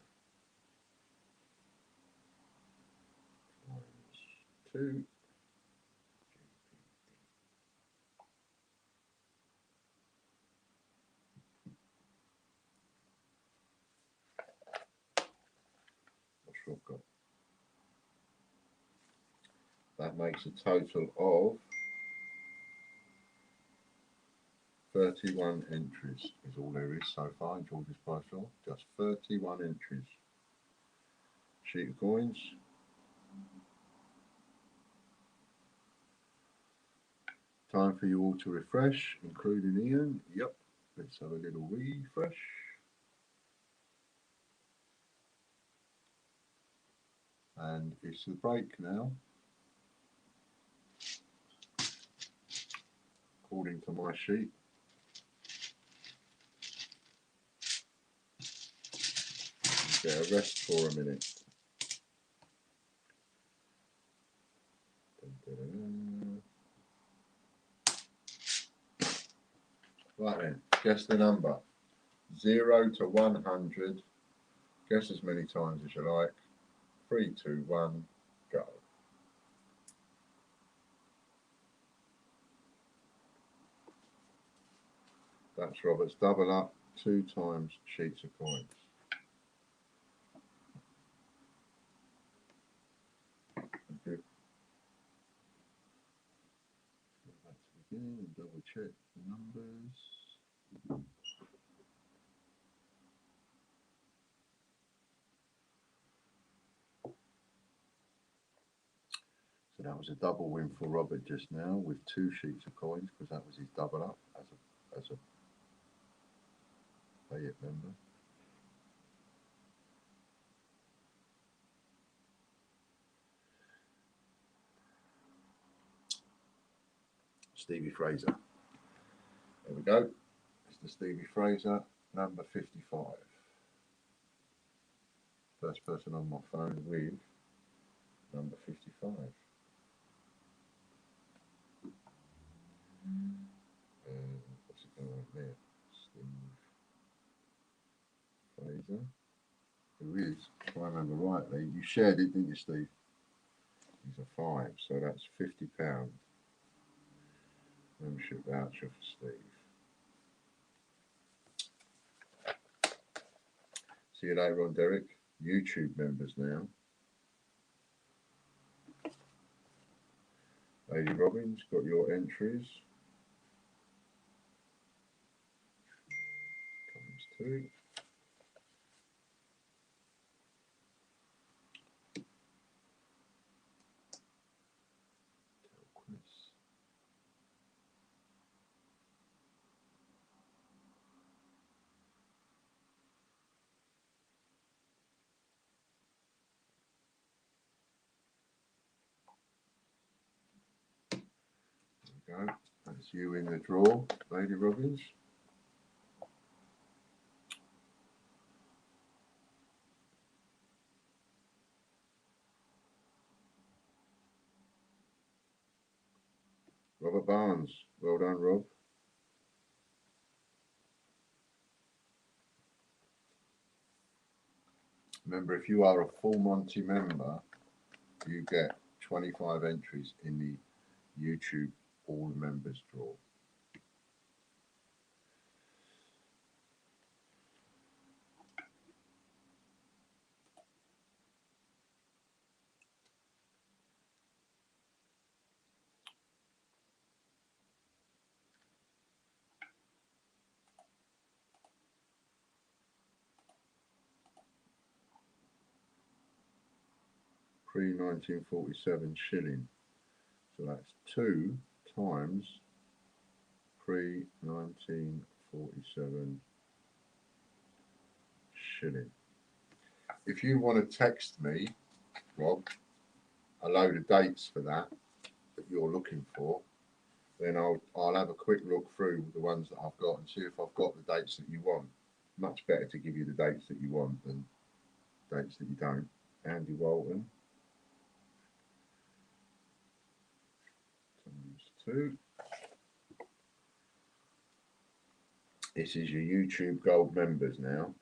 Times 2. What's Rob got? That makes a total of 31 entries is all there is so far in George's Prize Draw. Just 31 entries. Sheet of coins. Time for you all to refresh, including Ian. Yep. Let's have a little refresh. And it's the break now. According to my sheet. Get a rest for a minute. Right then, guess the number. 0 to 100. Guess as many times as you like. 3, 2, 1, go. That's Robert's double up, 2 times sheets of coins. Thank you. Go back to the beginning and double check the numbers. So that was a double win for Robert just now with 2 sheets of coins because that was his double up as a pay it member. Stevie Fraser. There we go. It's the Stevie Fraser, number 55. First person on my phone with number 55. What's it going on there? Steve Fraser. Who is, if I remember rightly, you shared it, didn't you, Steve? He's a 5, so that's £50 membership voucher for Steve. See you later on, Derek. YouTube members now. Lady Robbins, got your entries. Times 2. Tell Chris. There we go. That's you in the draw, Lady Robbins. Robert Barnes, well done, Rob. Remember, if you are a full Monty member, you get 25 entries in the YouTube All Members draw. Pre-1947 shilling. So that's 2 times pre-1947 shilling. If you want to text me, Rob, a load of dates for that you're looking for, then I'll have a quick look through the ones that I've got and see if I've got the dates that you want. Much better to give you the dates that you want than dates that you don't. Andy Walton. Times 2. This is your YouTube Gold members now.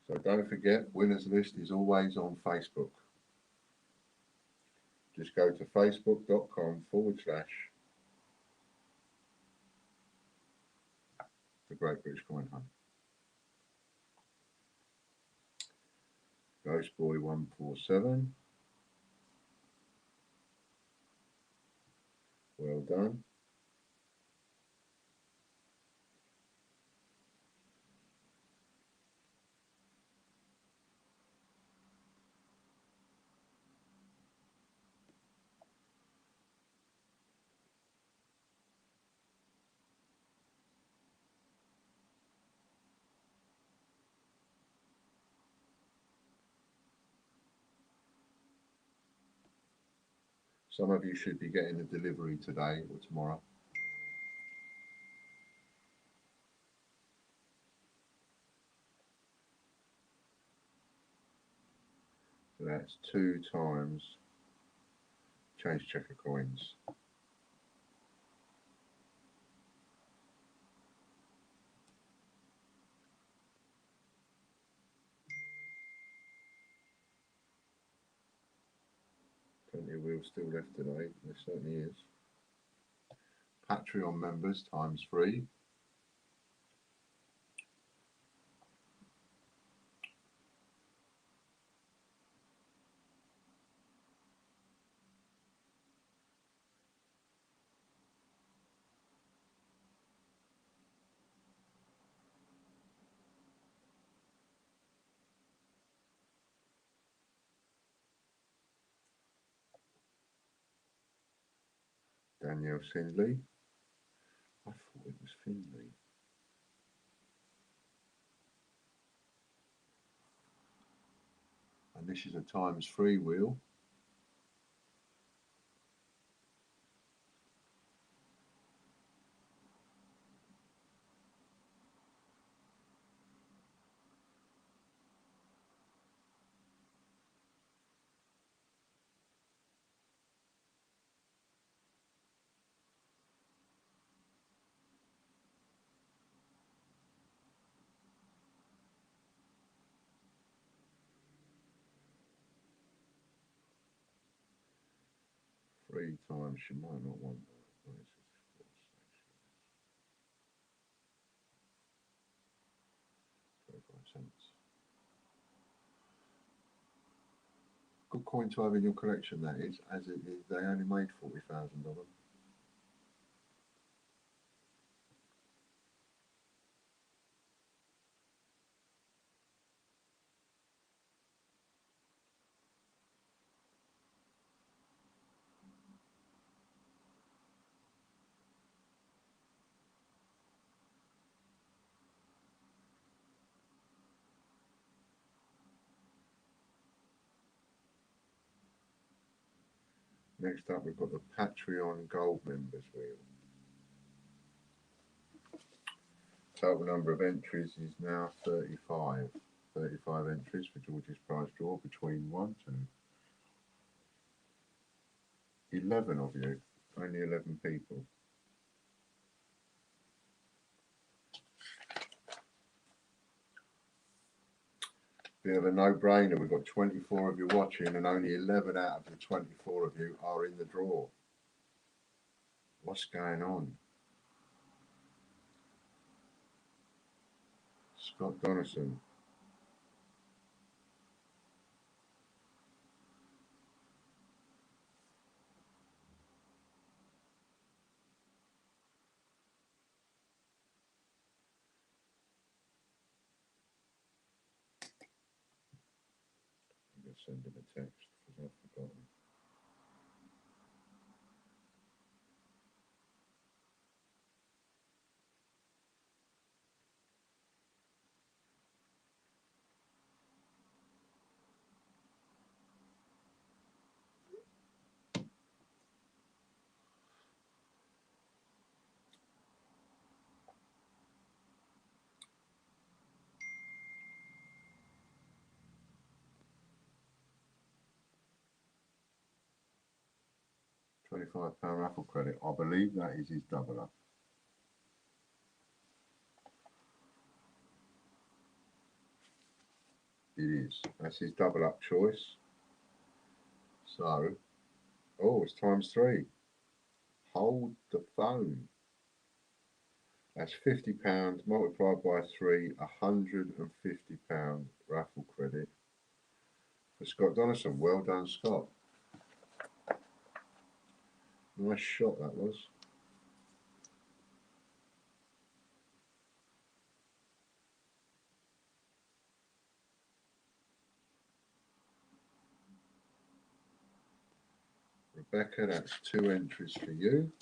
So don't forget, winners list is always on Facebook. just go to facebook.com/The Great British Coin Hunt. Ghostboy147. Well done. Some of you should be getting a delivery today or tomorrow. So that's 2 times change checker coins. Plenty of wheels still left today. There certainly is. Patreon members ×3. Danielle Findley. I thought it was Findley. And this is a ×3 wheel. Three times, she might not want that. Where is this? 25 cents. Good coin to have in your collection, that is, as it is, they only made 40,000 of them. Next up, we've got the Patreon Gold Members wheel. Total number of entries is now 35. 35 entries for George's prize draw between 1 to 11 of you. Only 11 people. Bit of a no-brainer. We've got 24 of you watching and only 11 out of the 24 of you are in the draw. What's going on? Scott Donaldson. I'm going to send him a text because I've forgotten. £25 raffle credit. I believe that is his double up. It is. That's his double up choice. So Oh, it's times 3. Hold the phone. That's £50 multiplied by 3, £150 raffle credit for Scott Donaldson. Well done, Scott. Nice shot that was. Rebecca, that's 2 entries for you.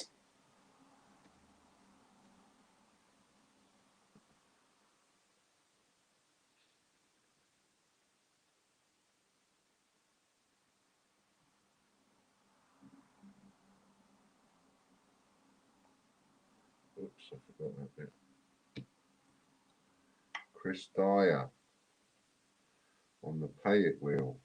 Oops, I forgot that bit. Chris Dyer on the pay it wheel.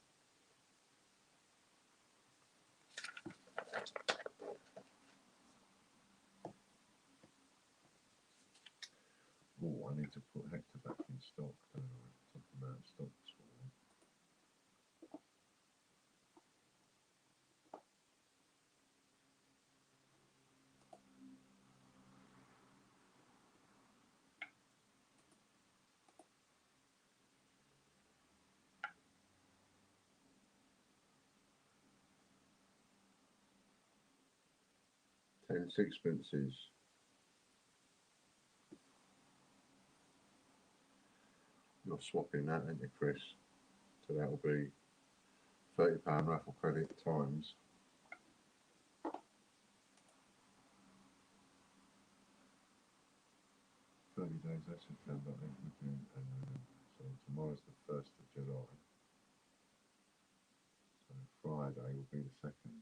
Oh, I need to put Hector back in stock, don't I? Took him out of stock this morning. Ten sixpences. You're swapping that, aren't you, Chris? So that'll be £30 raffle credit times 30 days. That's September, June, and November. So tomorrow's the 1st of July. So Friday will be the 2nd.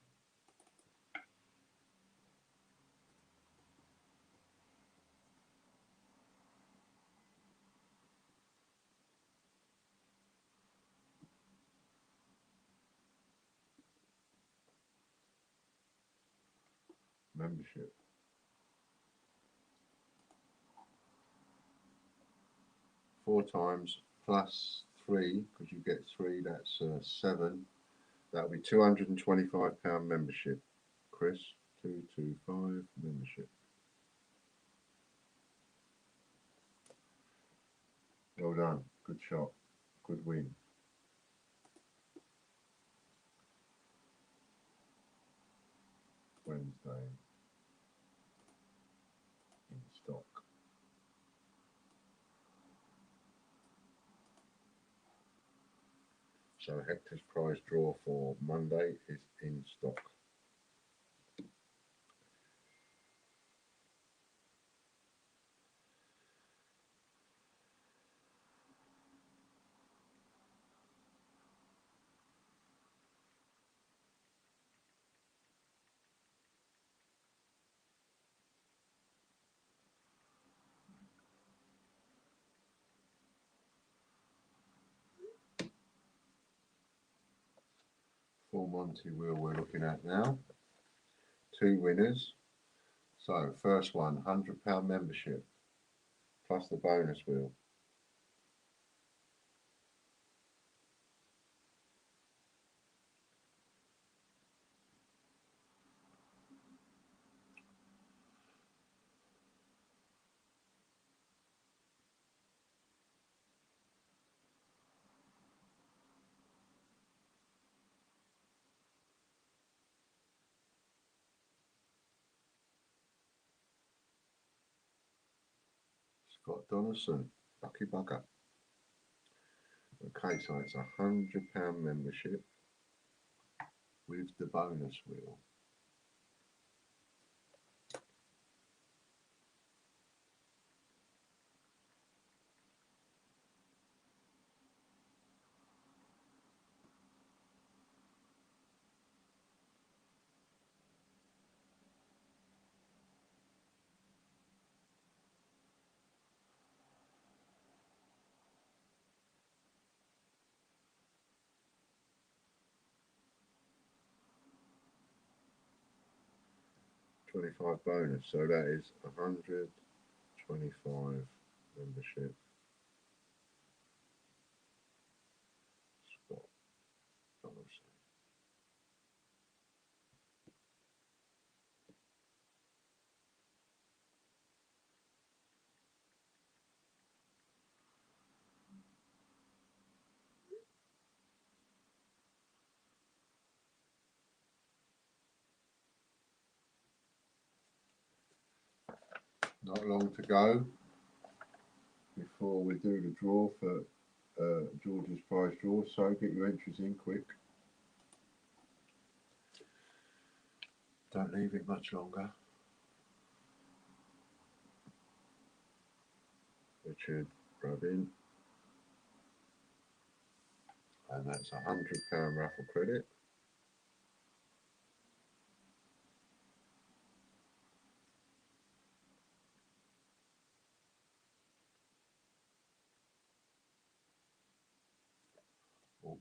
Membership. 4 times plus 3, because you get 3, that's 7. That'll be £225 membership. Chris, 225 membership. Well done. Good shot. Good win. Wednesday in stock. So Hector's prize draw for Monday is in stock. Full Monty wheel we're looking at now. 2 winners. So first one, £100 membership plus the bonus wheel. Scott Donaldson, lucky bugger. Okay, so it's £100 membership with the bonus wheel. £25 bonus, so that is 125 membership. Scott Donaldson. Not long to go before we do the draw for George's prize draw, so get your entries in quick. Don't leave it much longer. Richard Robin. And that's £100 raffle credit. Oh,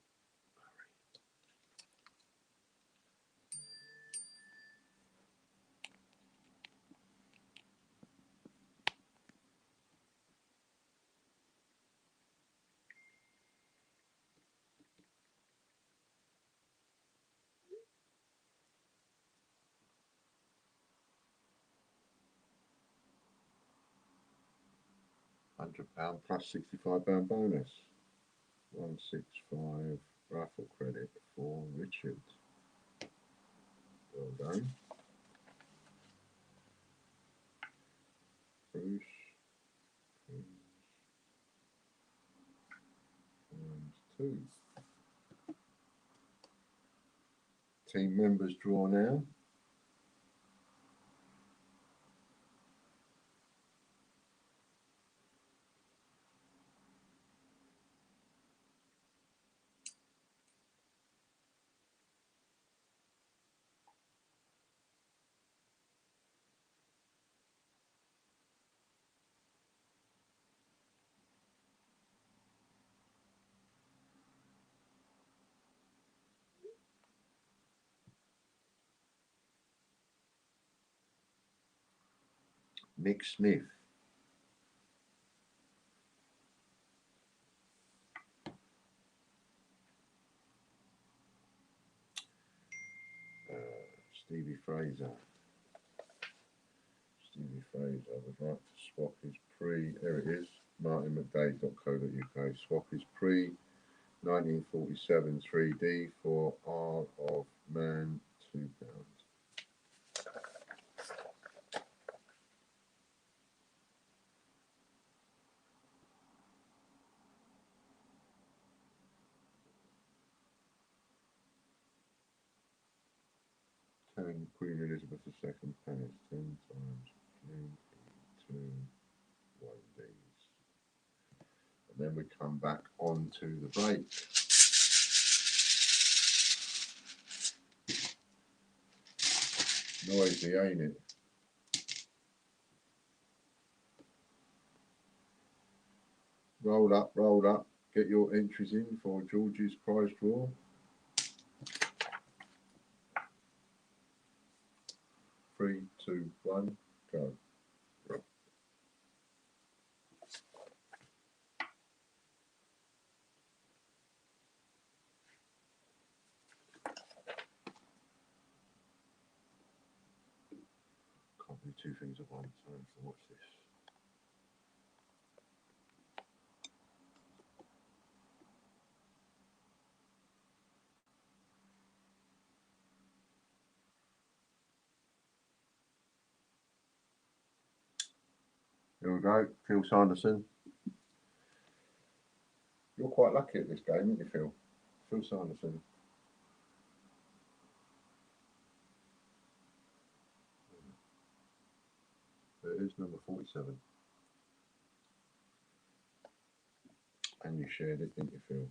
£100 plus £65 bonus. 165 raffle credit for Richard. Well done. Bruce. Times 2. Team members draw now. Mick Smith. Stevie Fraser. Stevie Fraser would like to swap his there it is, martinmcdade.co.uk. Swap his 1947 3D for R of Man, £2. Queen Elizabeth II pennies, 10 times King E2 1Ds. And then we come back onto the break. Noisy, ain't it? Roll up, get your entries in for George's prize draw. 3, 2, 1, go. Can't do two things at once, so watch this. Here we go, Phil Sanderson. You're quite lucky at this game, aren't you, Phil? Phil Sanderson. It is number 47. And you shared it, didn't you, Phil?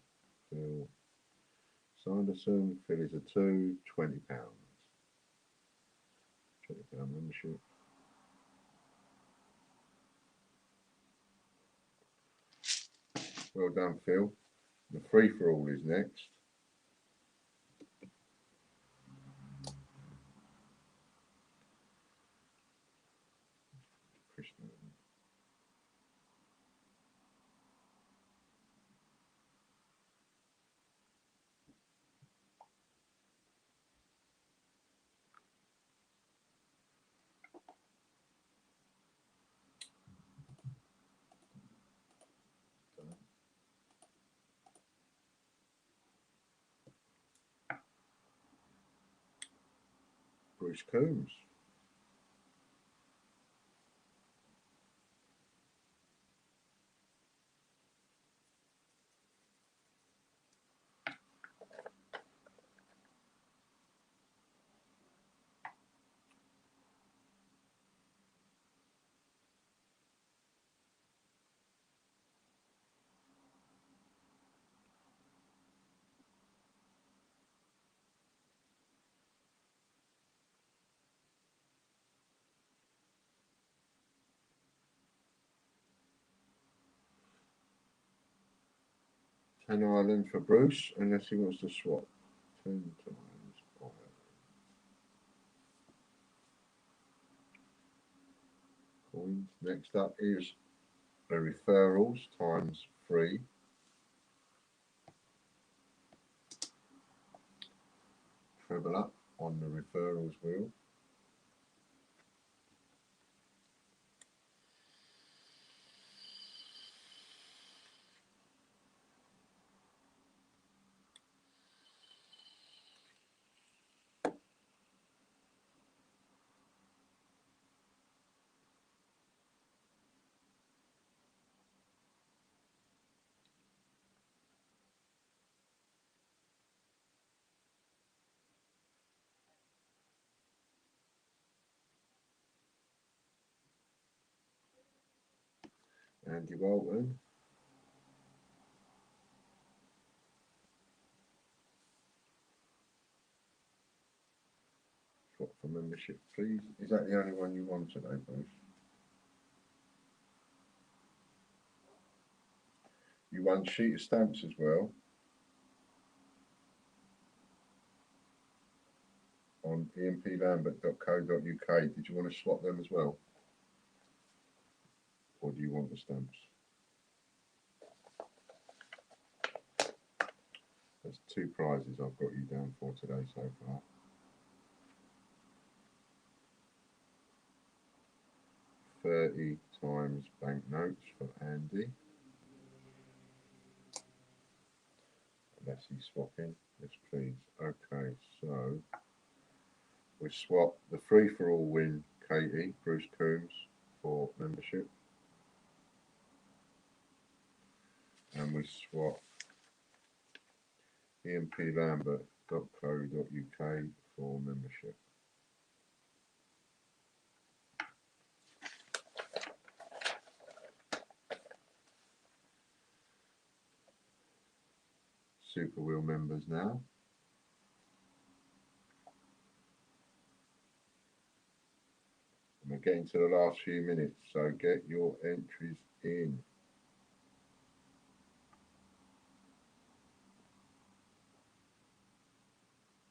Phil Sanderson, Phil is a 2, £20. £20 membership. Well done, Phil. The free-for-all is next. Krishna. Bruce Coombs. An island for Bruce, unless he wants to swap 10 times island. Coins. Next up is the referrals times 3. Treble up on the referrals wheel. Andy Walton. Swap for membership, please. Is that the only one you want today, Bruce? You won sheet of stamps as well on emplambert.co.uk. Did you want to swap them as well? Or do you want the stamps? There's 2 prizes I've got you down for today so far. 30 times banknotes for Andy. Unless he's swapping. Yes, please. Okay, so we swap the free for all win Katie, Bruce Coombs, for membership. And we swap emplambert.co.uk for membership. Super Wheel members now. And we're getting to the last few minutes, so get your entries in.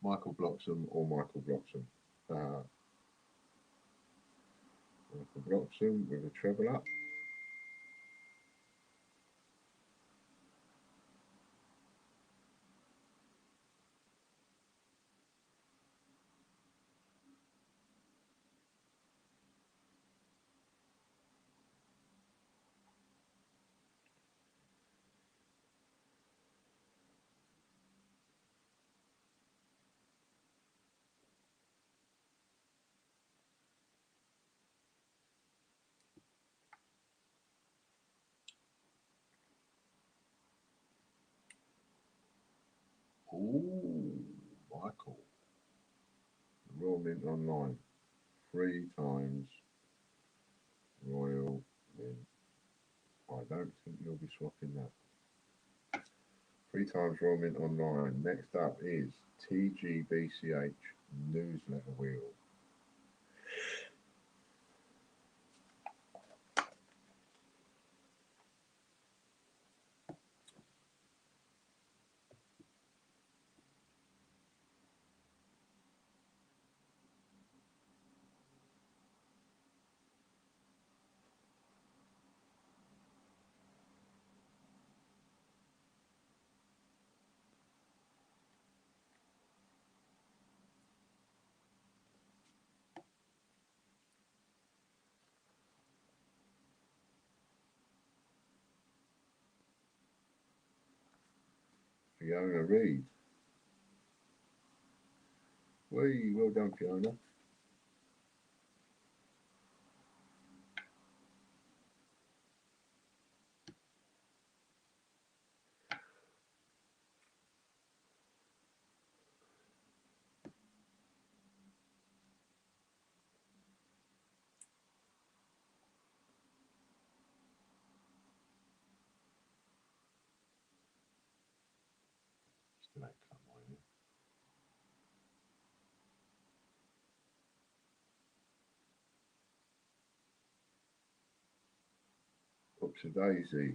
Michael Bloxham or Michael Bloxham. Michael Bloxham with a treble up. Ooh, Michael. Royal Mint Online. 3 times Royal Mint. I don't think you'll be swapping that. 3 times Royal Mint Online. Next up is TGBCH newsletter wheel. Fiona Reed. Well done, Fiona. Still ain't come on here. Oops a daisy.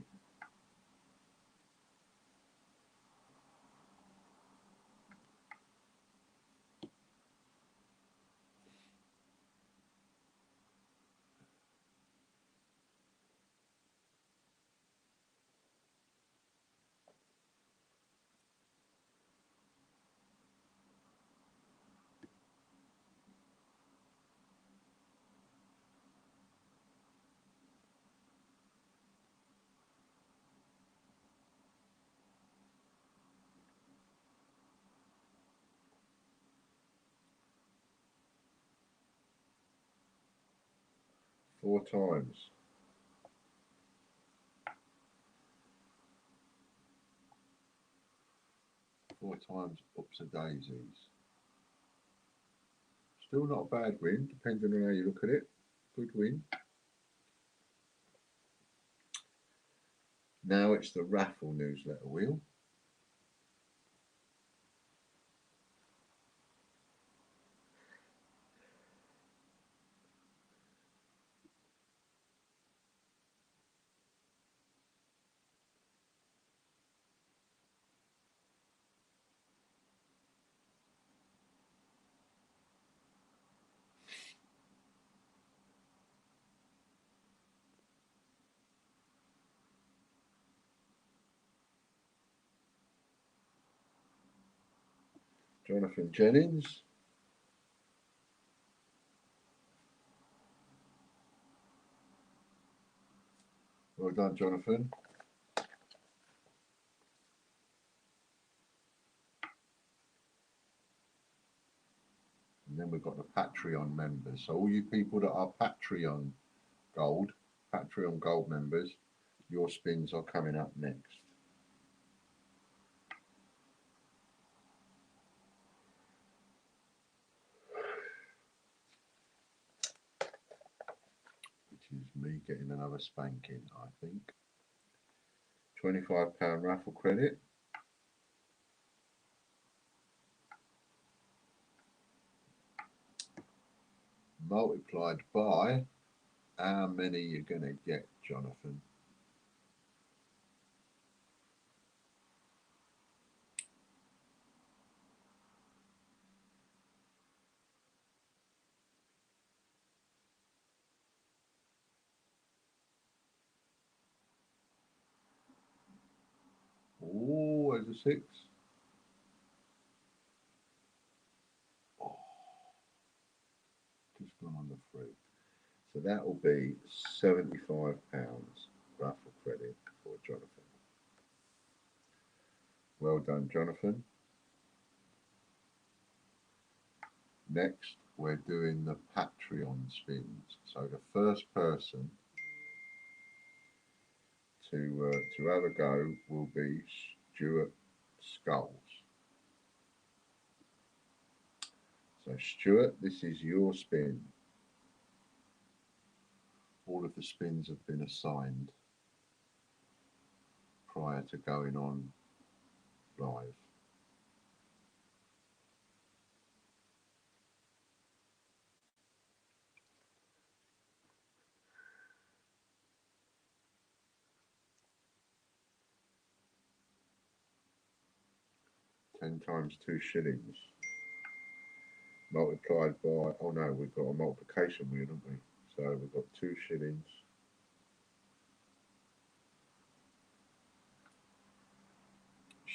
4 times. 4 times ups a daisies. Still not a bad win, depending on how you look at it. Good win. Now it's the raffle newsletter wheel. Jonathan Jennings. Well done, Jonathan. And then we've got the Patreon members. So all you people that are Patreon Gold members, your spins are coming up next. Which is me getting another spanking, I think. £25 raffle credit. Multiplied by how many you're going to get, Jonathan? Oh, there's a 6. Oh, just gone on the 3. So that will be £75 raffle credit for Jonathan. Well done, Jonathan. Next, we're doing the Patreon spins. So the first person to have a go will be Stuart Skulls. So Stuart, this is your spin. All of the spins have been assigned prior to going on live. £10 times 2 shillings. Multiplied by, oh no, we've got a multiplication wheel, haven't we? So we've got 2 shillings.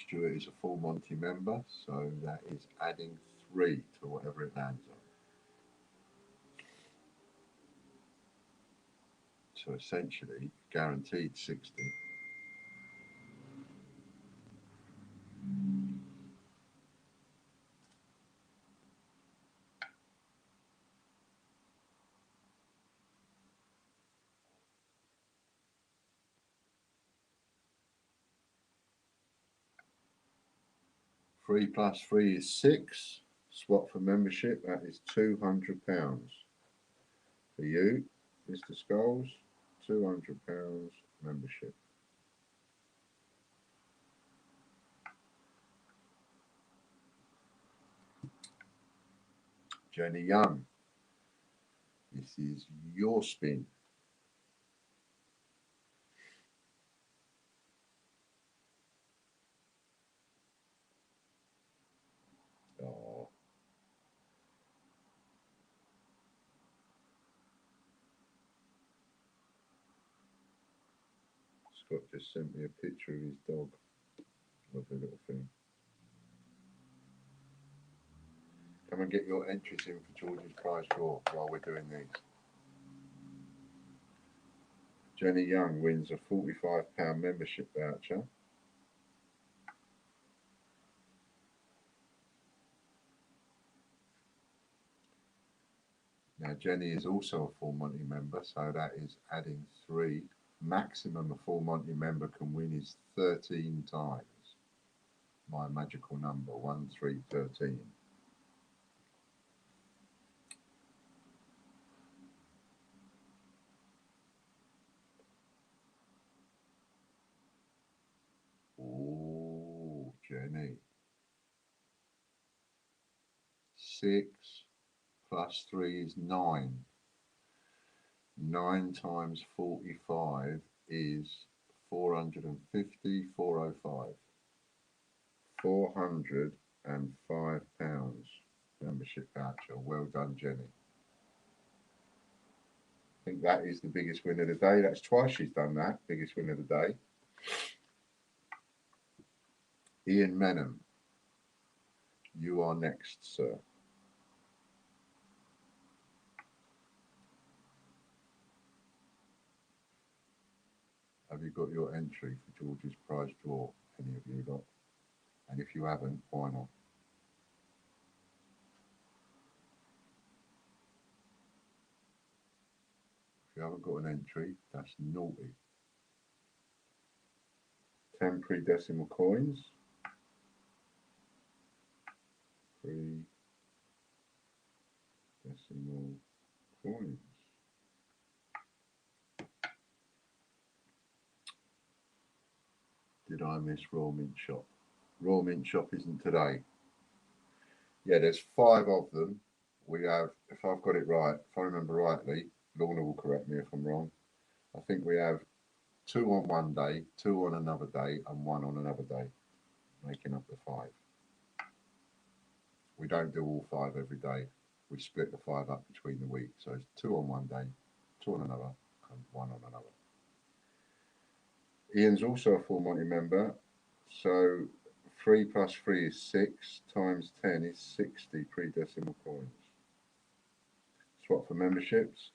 Stuart is a full Monty member, so that is adding 3 to whatever it lands on. So essentially, guaranteed 60. Three plus 3 is 6. Swap for membership, that is £200. For you, Mr. Skulls, £200 membership. Jenny Young, this is your spin. Oh. Scott just sent me a picture of his dog. Lovely little thing. Come and get your entries in for George's prize draw while we're doing these. Jenny Young wins a £45 membership voucher. Now, Jenny is also a Full Monty member, so that is adding 3. Maximum a Full Monty member can win is 13 times. My magical number, 1, 3, 13. Oh, Jenny. 6 plus 3 is 9. 9 times 45 is 450, 405. £405 membership voucher. Well done, Jenny. I think that is the biggest win of the day. That's twice she's done that, biggest win of the day. Ian Menham, you are next, sir. Have you got your entry for George's prize draw? Any of you got? And if you haven't, why not? If you haven't got an entry, that's naughty. Temporary decimal coins. 3 decimal coins. Did I miss Raw Mint Shop? Raw Mint Shop isn't today. Yeah, there's 5 of them. We have, if I've got it right, if I remember rightly, Lorna will correct me if I'm wrong. I think we have 2 on one day, 2 on another day, and 1 on another day, making up the 5. We don't do all 5 every day. We split the 5 up between the week. So it's 2 on one day, 2 on another, and 1 on another. Ian's also a Full Monty member. So 3 plus 3 is 6, times 10 is 60 pre-decimal coins. Swap for memberships.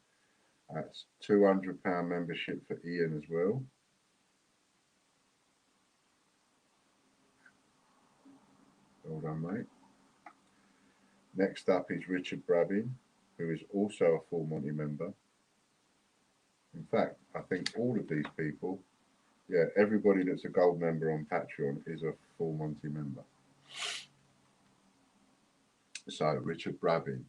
That's £200 membership for Ian as well. Well done, mate. Next up is Richard Brabbin, who is also a Full Monty member. In fact, I think all of these people, yeah, everybody that's a gold member on Patreon is a Full Monty member. So, Richard Brabbin.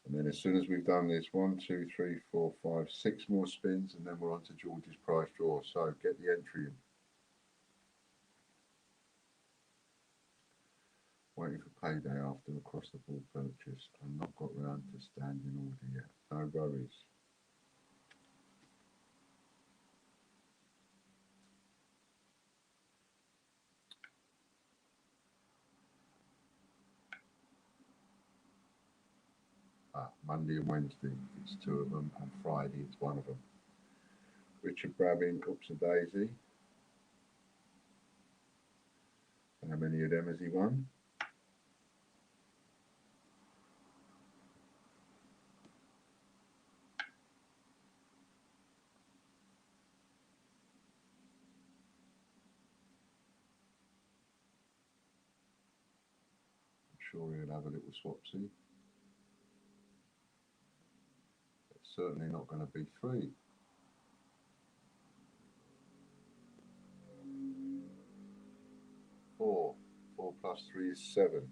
And then as soon as we've done this, 1, 2, 3, 4, 5, 6 more spins, and then we're on to George's prize draw. So, get the entry in. Waiting for payday after across the board purchase. I've not got round to standing order yet. No worries. Monday and Wednesday, it's 2 of them, and Friday, it's 1 of them. Richard Brabbin, Oops a Daisy. How many of them has he won? I'm sure he'll have a little swapsy. It's certainly not going to be 3. 4. 4 plus 3 is 7.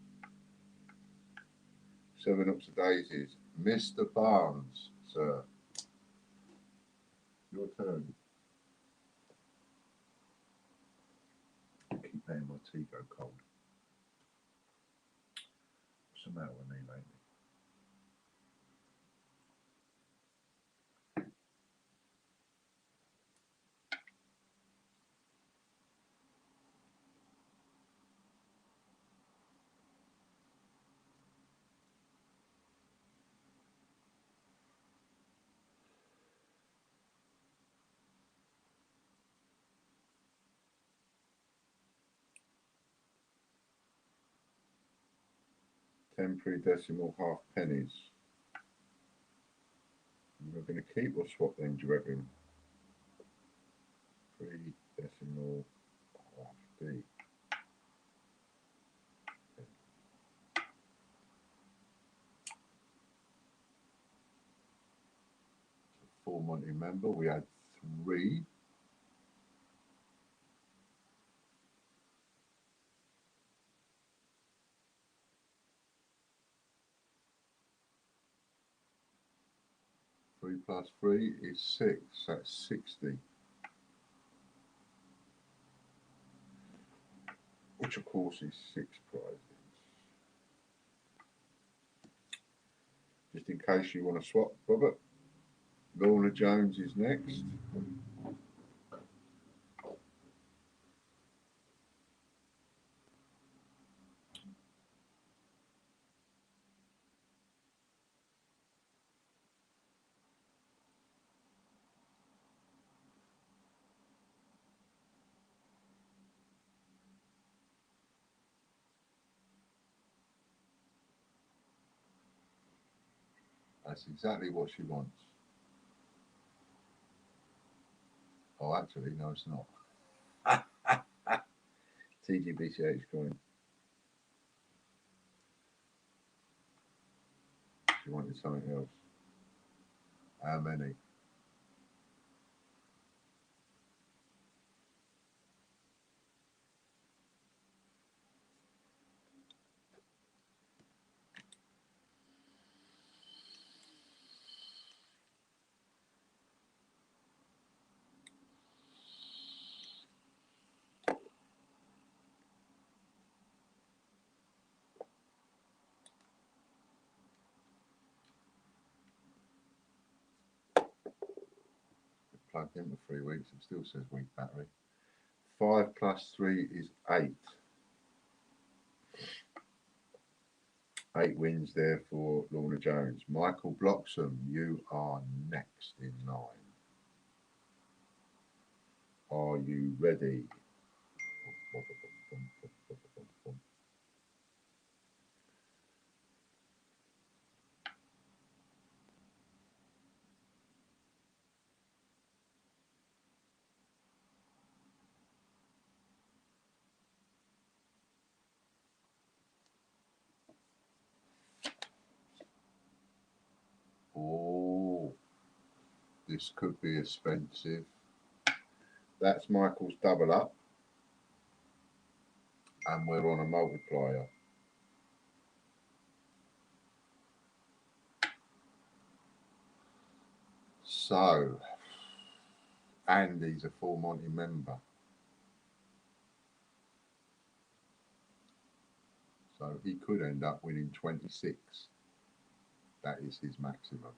7 Oops a Daisies. Mr. Barnes, sir. Your turn. I keep letting my tea go cold. What's the matter with me lately? Temporary decimal half pennies. We're going to keep or swap then, do you reckon? 3 decimal half D. full Monty member. We had 3. Three plus 3 is 6. That's 60. Which of course is 6 prizes. Just in case you want to swap, Robert, Lorna Jones is next. That's exactly what she wants. Oh, actually, no, it's not. TGBCH coin. She wanted something else. How many? Plugged in for 3 weeks. It still says weak battery. 5 plus 3 is 8. 8 wins there for Lorna Jones. Michael Bloxham, you are next in line. Are you ready? Oh, this could be expensive. That's Michael's double up. And we're on a multiplier. So, Andy's a full Monty member. So he could end up winning 26. That is his maximum.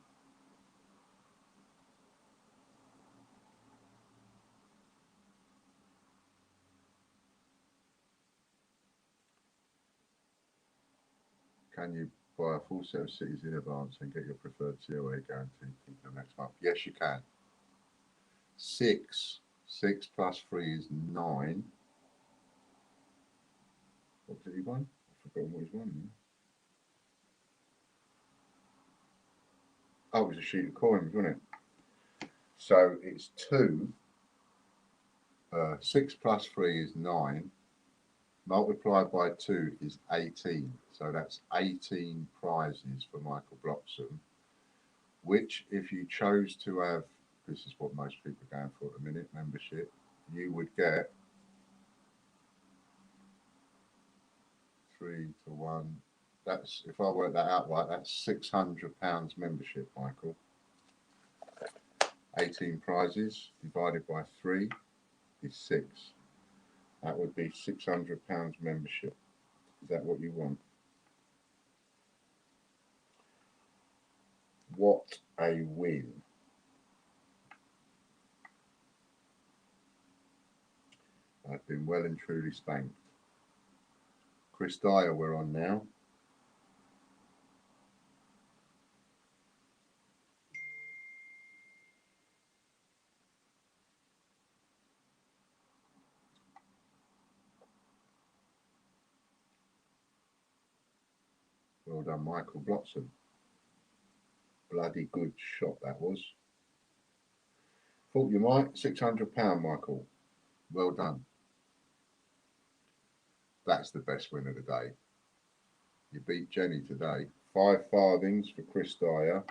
Can you buy a full set of cities in advance and get your preferred COA guaranteed until next month? Yes, you can. 6. 6 plus 3 is 9. What did he win? I've forgotten what he's won now. Oh, it was a sheet of coins, wasn't it? So it's 2. 6 plus 3 is 9. Multiplied by 2 is 18. So that's 18 prizes for Michael Bloxham, which if you chose to have, this is what most people are going for at the minute, membership, you would get 3 to 1. That's, if I work that out right, that's £600 membership, Michael. 18 prizes divided by 3 is 6. That would be £600 membership. Is that what you want? What a win. I've been well and truly spanked. Chris Dyer, we're on now. Well done, Michael Bloxham. Bloody good shot that was. Thought you might. £600, Michael. Well done. That's the best win of the day. You beat Jenny today. 5 farthings for Chris Dyer.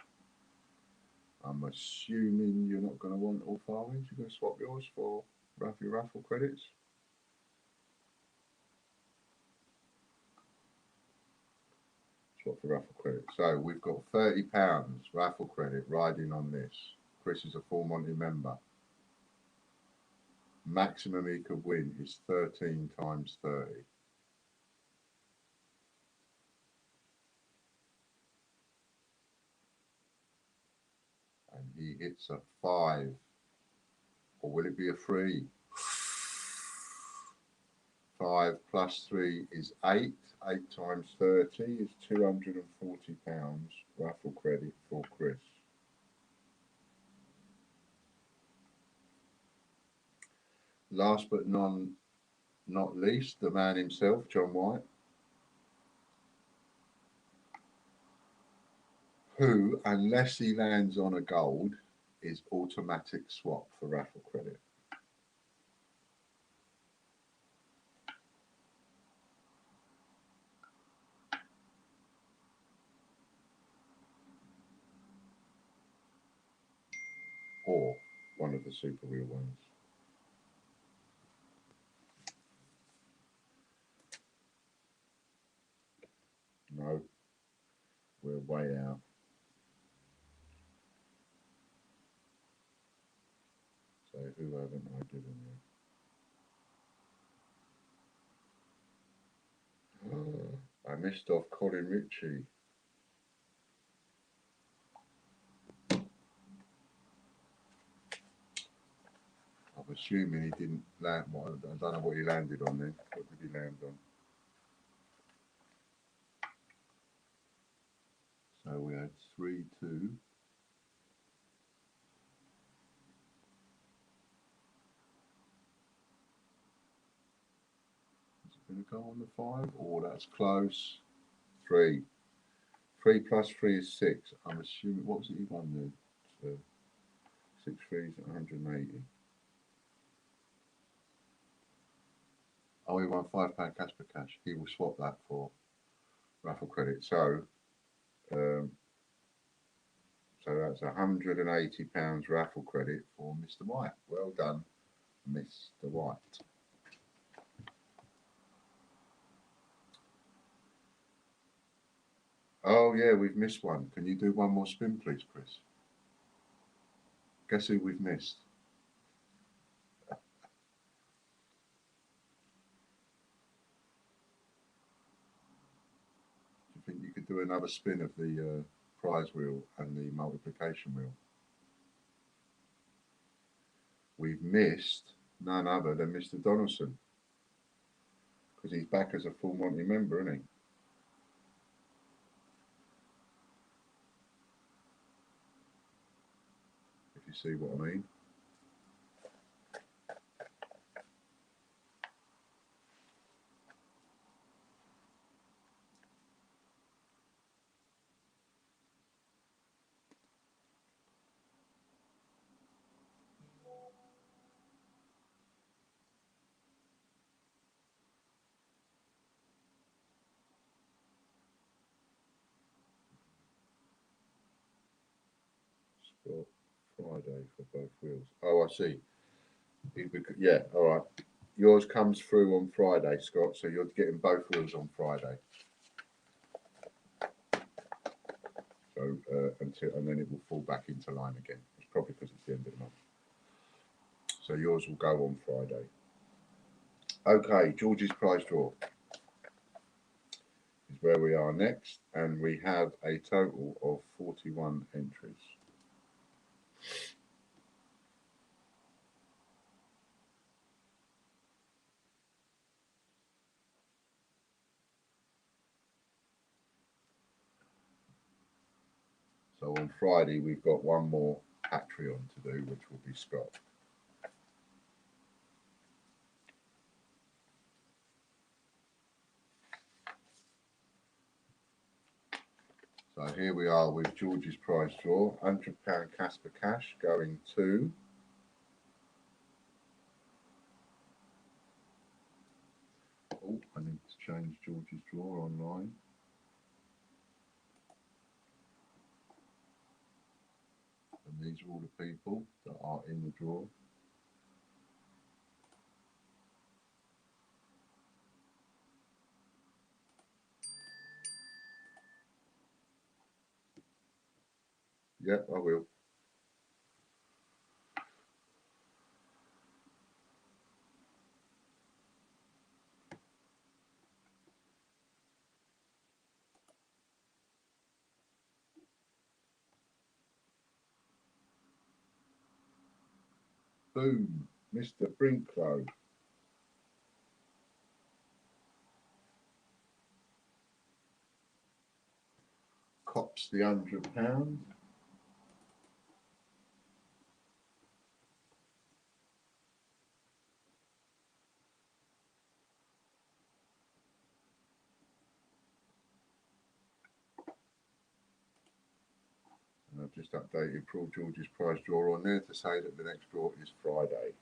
I'm assuming you're not going to want all 5 inch. You're going to swap yours for Raffy raffle credits. Swap for raffle credit. So we've got £30 raffle credit riding on this. Chris is a full Monty member. Maximum he could win is 13 times 30. And he hits a 5. Or will it be a 3? 5 plus 3 is 8. 8 times 30 is £240 raffle credit for Chris. Last but not least, the man himself, John White, who, unless he lands on a gold, is automatic swap for raffle credit. Or one of the super wheel ones. No, we're way out. So who haven't I given you? I missed off Colin Ritchie. I'm assuming he didn't land. I don't know what he landed on then. What did he land on? So we had 3-2. Is it going to go on the 5? Oh, that's close. 3. 3 plus 3 is 6. I'm assuming, what was it he won then? So 6 threes at 180. Oh, he won £5 Casper Cash. He will swap that for raffle credit. So, so that's £180 raffle credit for Mr. White. Well done, Mr. White. Oh yeah, we've missed one. Can you do one more spin, please, Chris? Guess who we've missed? Do you think you could do another spin of the prize wheel and the multiplication wheel? We've missed none other than Mr. Donaldson, because he's back as a full Monty member, isn't he? If you see what I mean. Scott Friday for both wheels. Oh, I see. Yeah, all right. Yours comes through on Friday, Scott, so you're getting both wheels on Friday. So and then it will fall back into line again. It's probably because it's the end of the month. So yours will go on Friday. Okay, George's prize draw is where we are next, and we have a total of 41 entries. So on Friday, we've got one more Patreon to do, which will be Scott. So here we are with George's prize draw, £100 Casper Cash going to oh, I need to change George's draw online. And these are all the people that are in the draw. Yep, I will. Boom, Mr. Brinklow. Cops the £100. And I've just updated Paul George's prize draw on there to say that the next draw is Friday.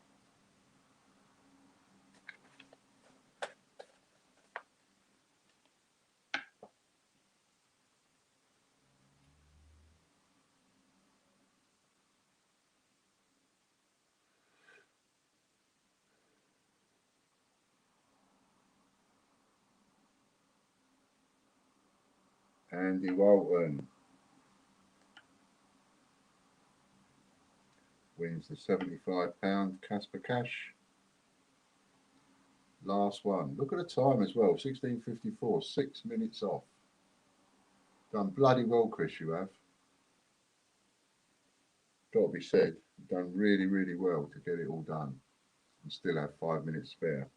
Andy Walton wins the £75 Casper Cash. Last one. Look at the time as well, 16:54, 6 minutes off. Done bloody well, Chris, you have. Got to be said, you've done really, really well to get it all done and still have 5 minutes spare.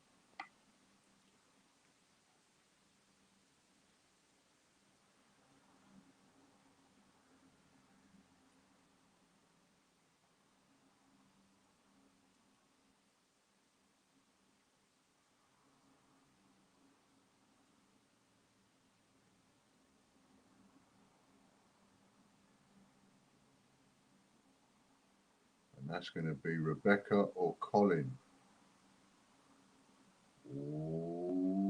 And that's going to be Rebecca or Colin. Ooh.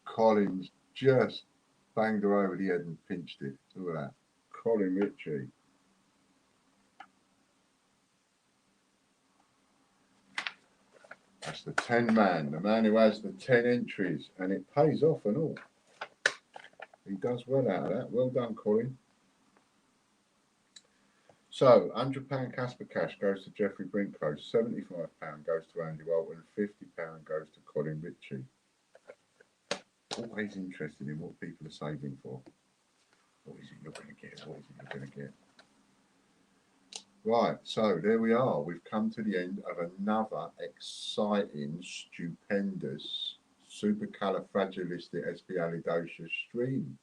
Colin's just banged her over the head and pinched it. Look at that. Colin Ritchie. That's the 10 man, the man who has the 10 entries, and it pays off and all. He does well out of that. Well done, Colin. So, £100 Casper Cash goes to Jeffrey Brinklow, £75 goes to Andy Walton, £50 goes to Colin Ritchie. Always interested in what people are saving for. What is it you're going to get? What is it you're going to get? Right, so there we are. We've come to the end of another exciting, stupendous, supercalifragilisticexpialidocious stream.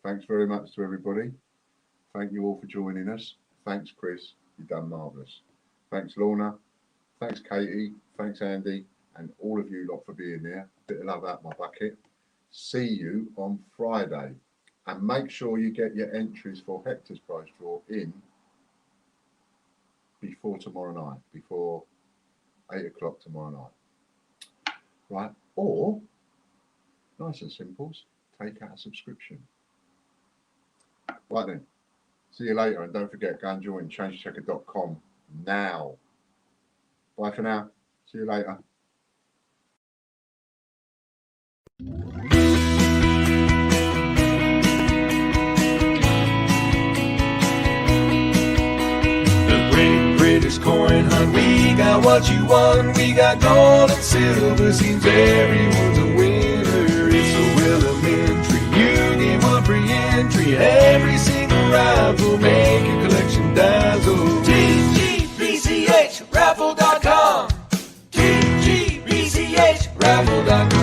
Thanks very much to everybody. Thank you all for joining us. Thanks, Chris. You've done marvellous. Thanks, Lorna. Thanks, Katie. Thanks, Andy. And all of you lot for being there. Bit of love out my bucket. See you on Friday. And make sure you get your entries for Hector's prize draw in before tomorrow night. Before 8 o'clock tomorrow night. Right? Or, nice and simple, take out a subscription. Right then. See you later, and don't forget, go and join changechecker.com now. Bye for now. See you later. The Great British Coin Hunt. We got what you want. We got gold and silver. Seems everyone's a winner. It's so elementary. You get one free entry. Every single raffle, make your collection dazzle. TGBCHraffle.com. TGBCHraffle.com.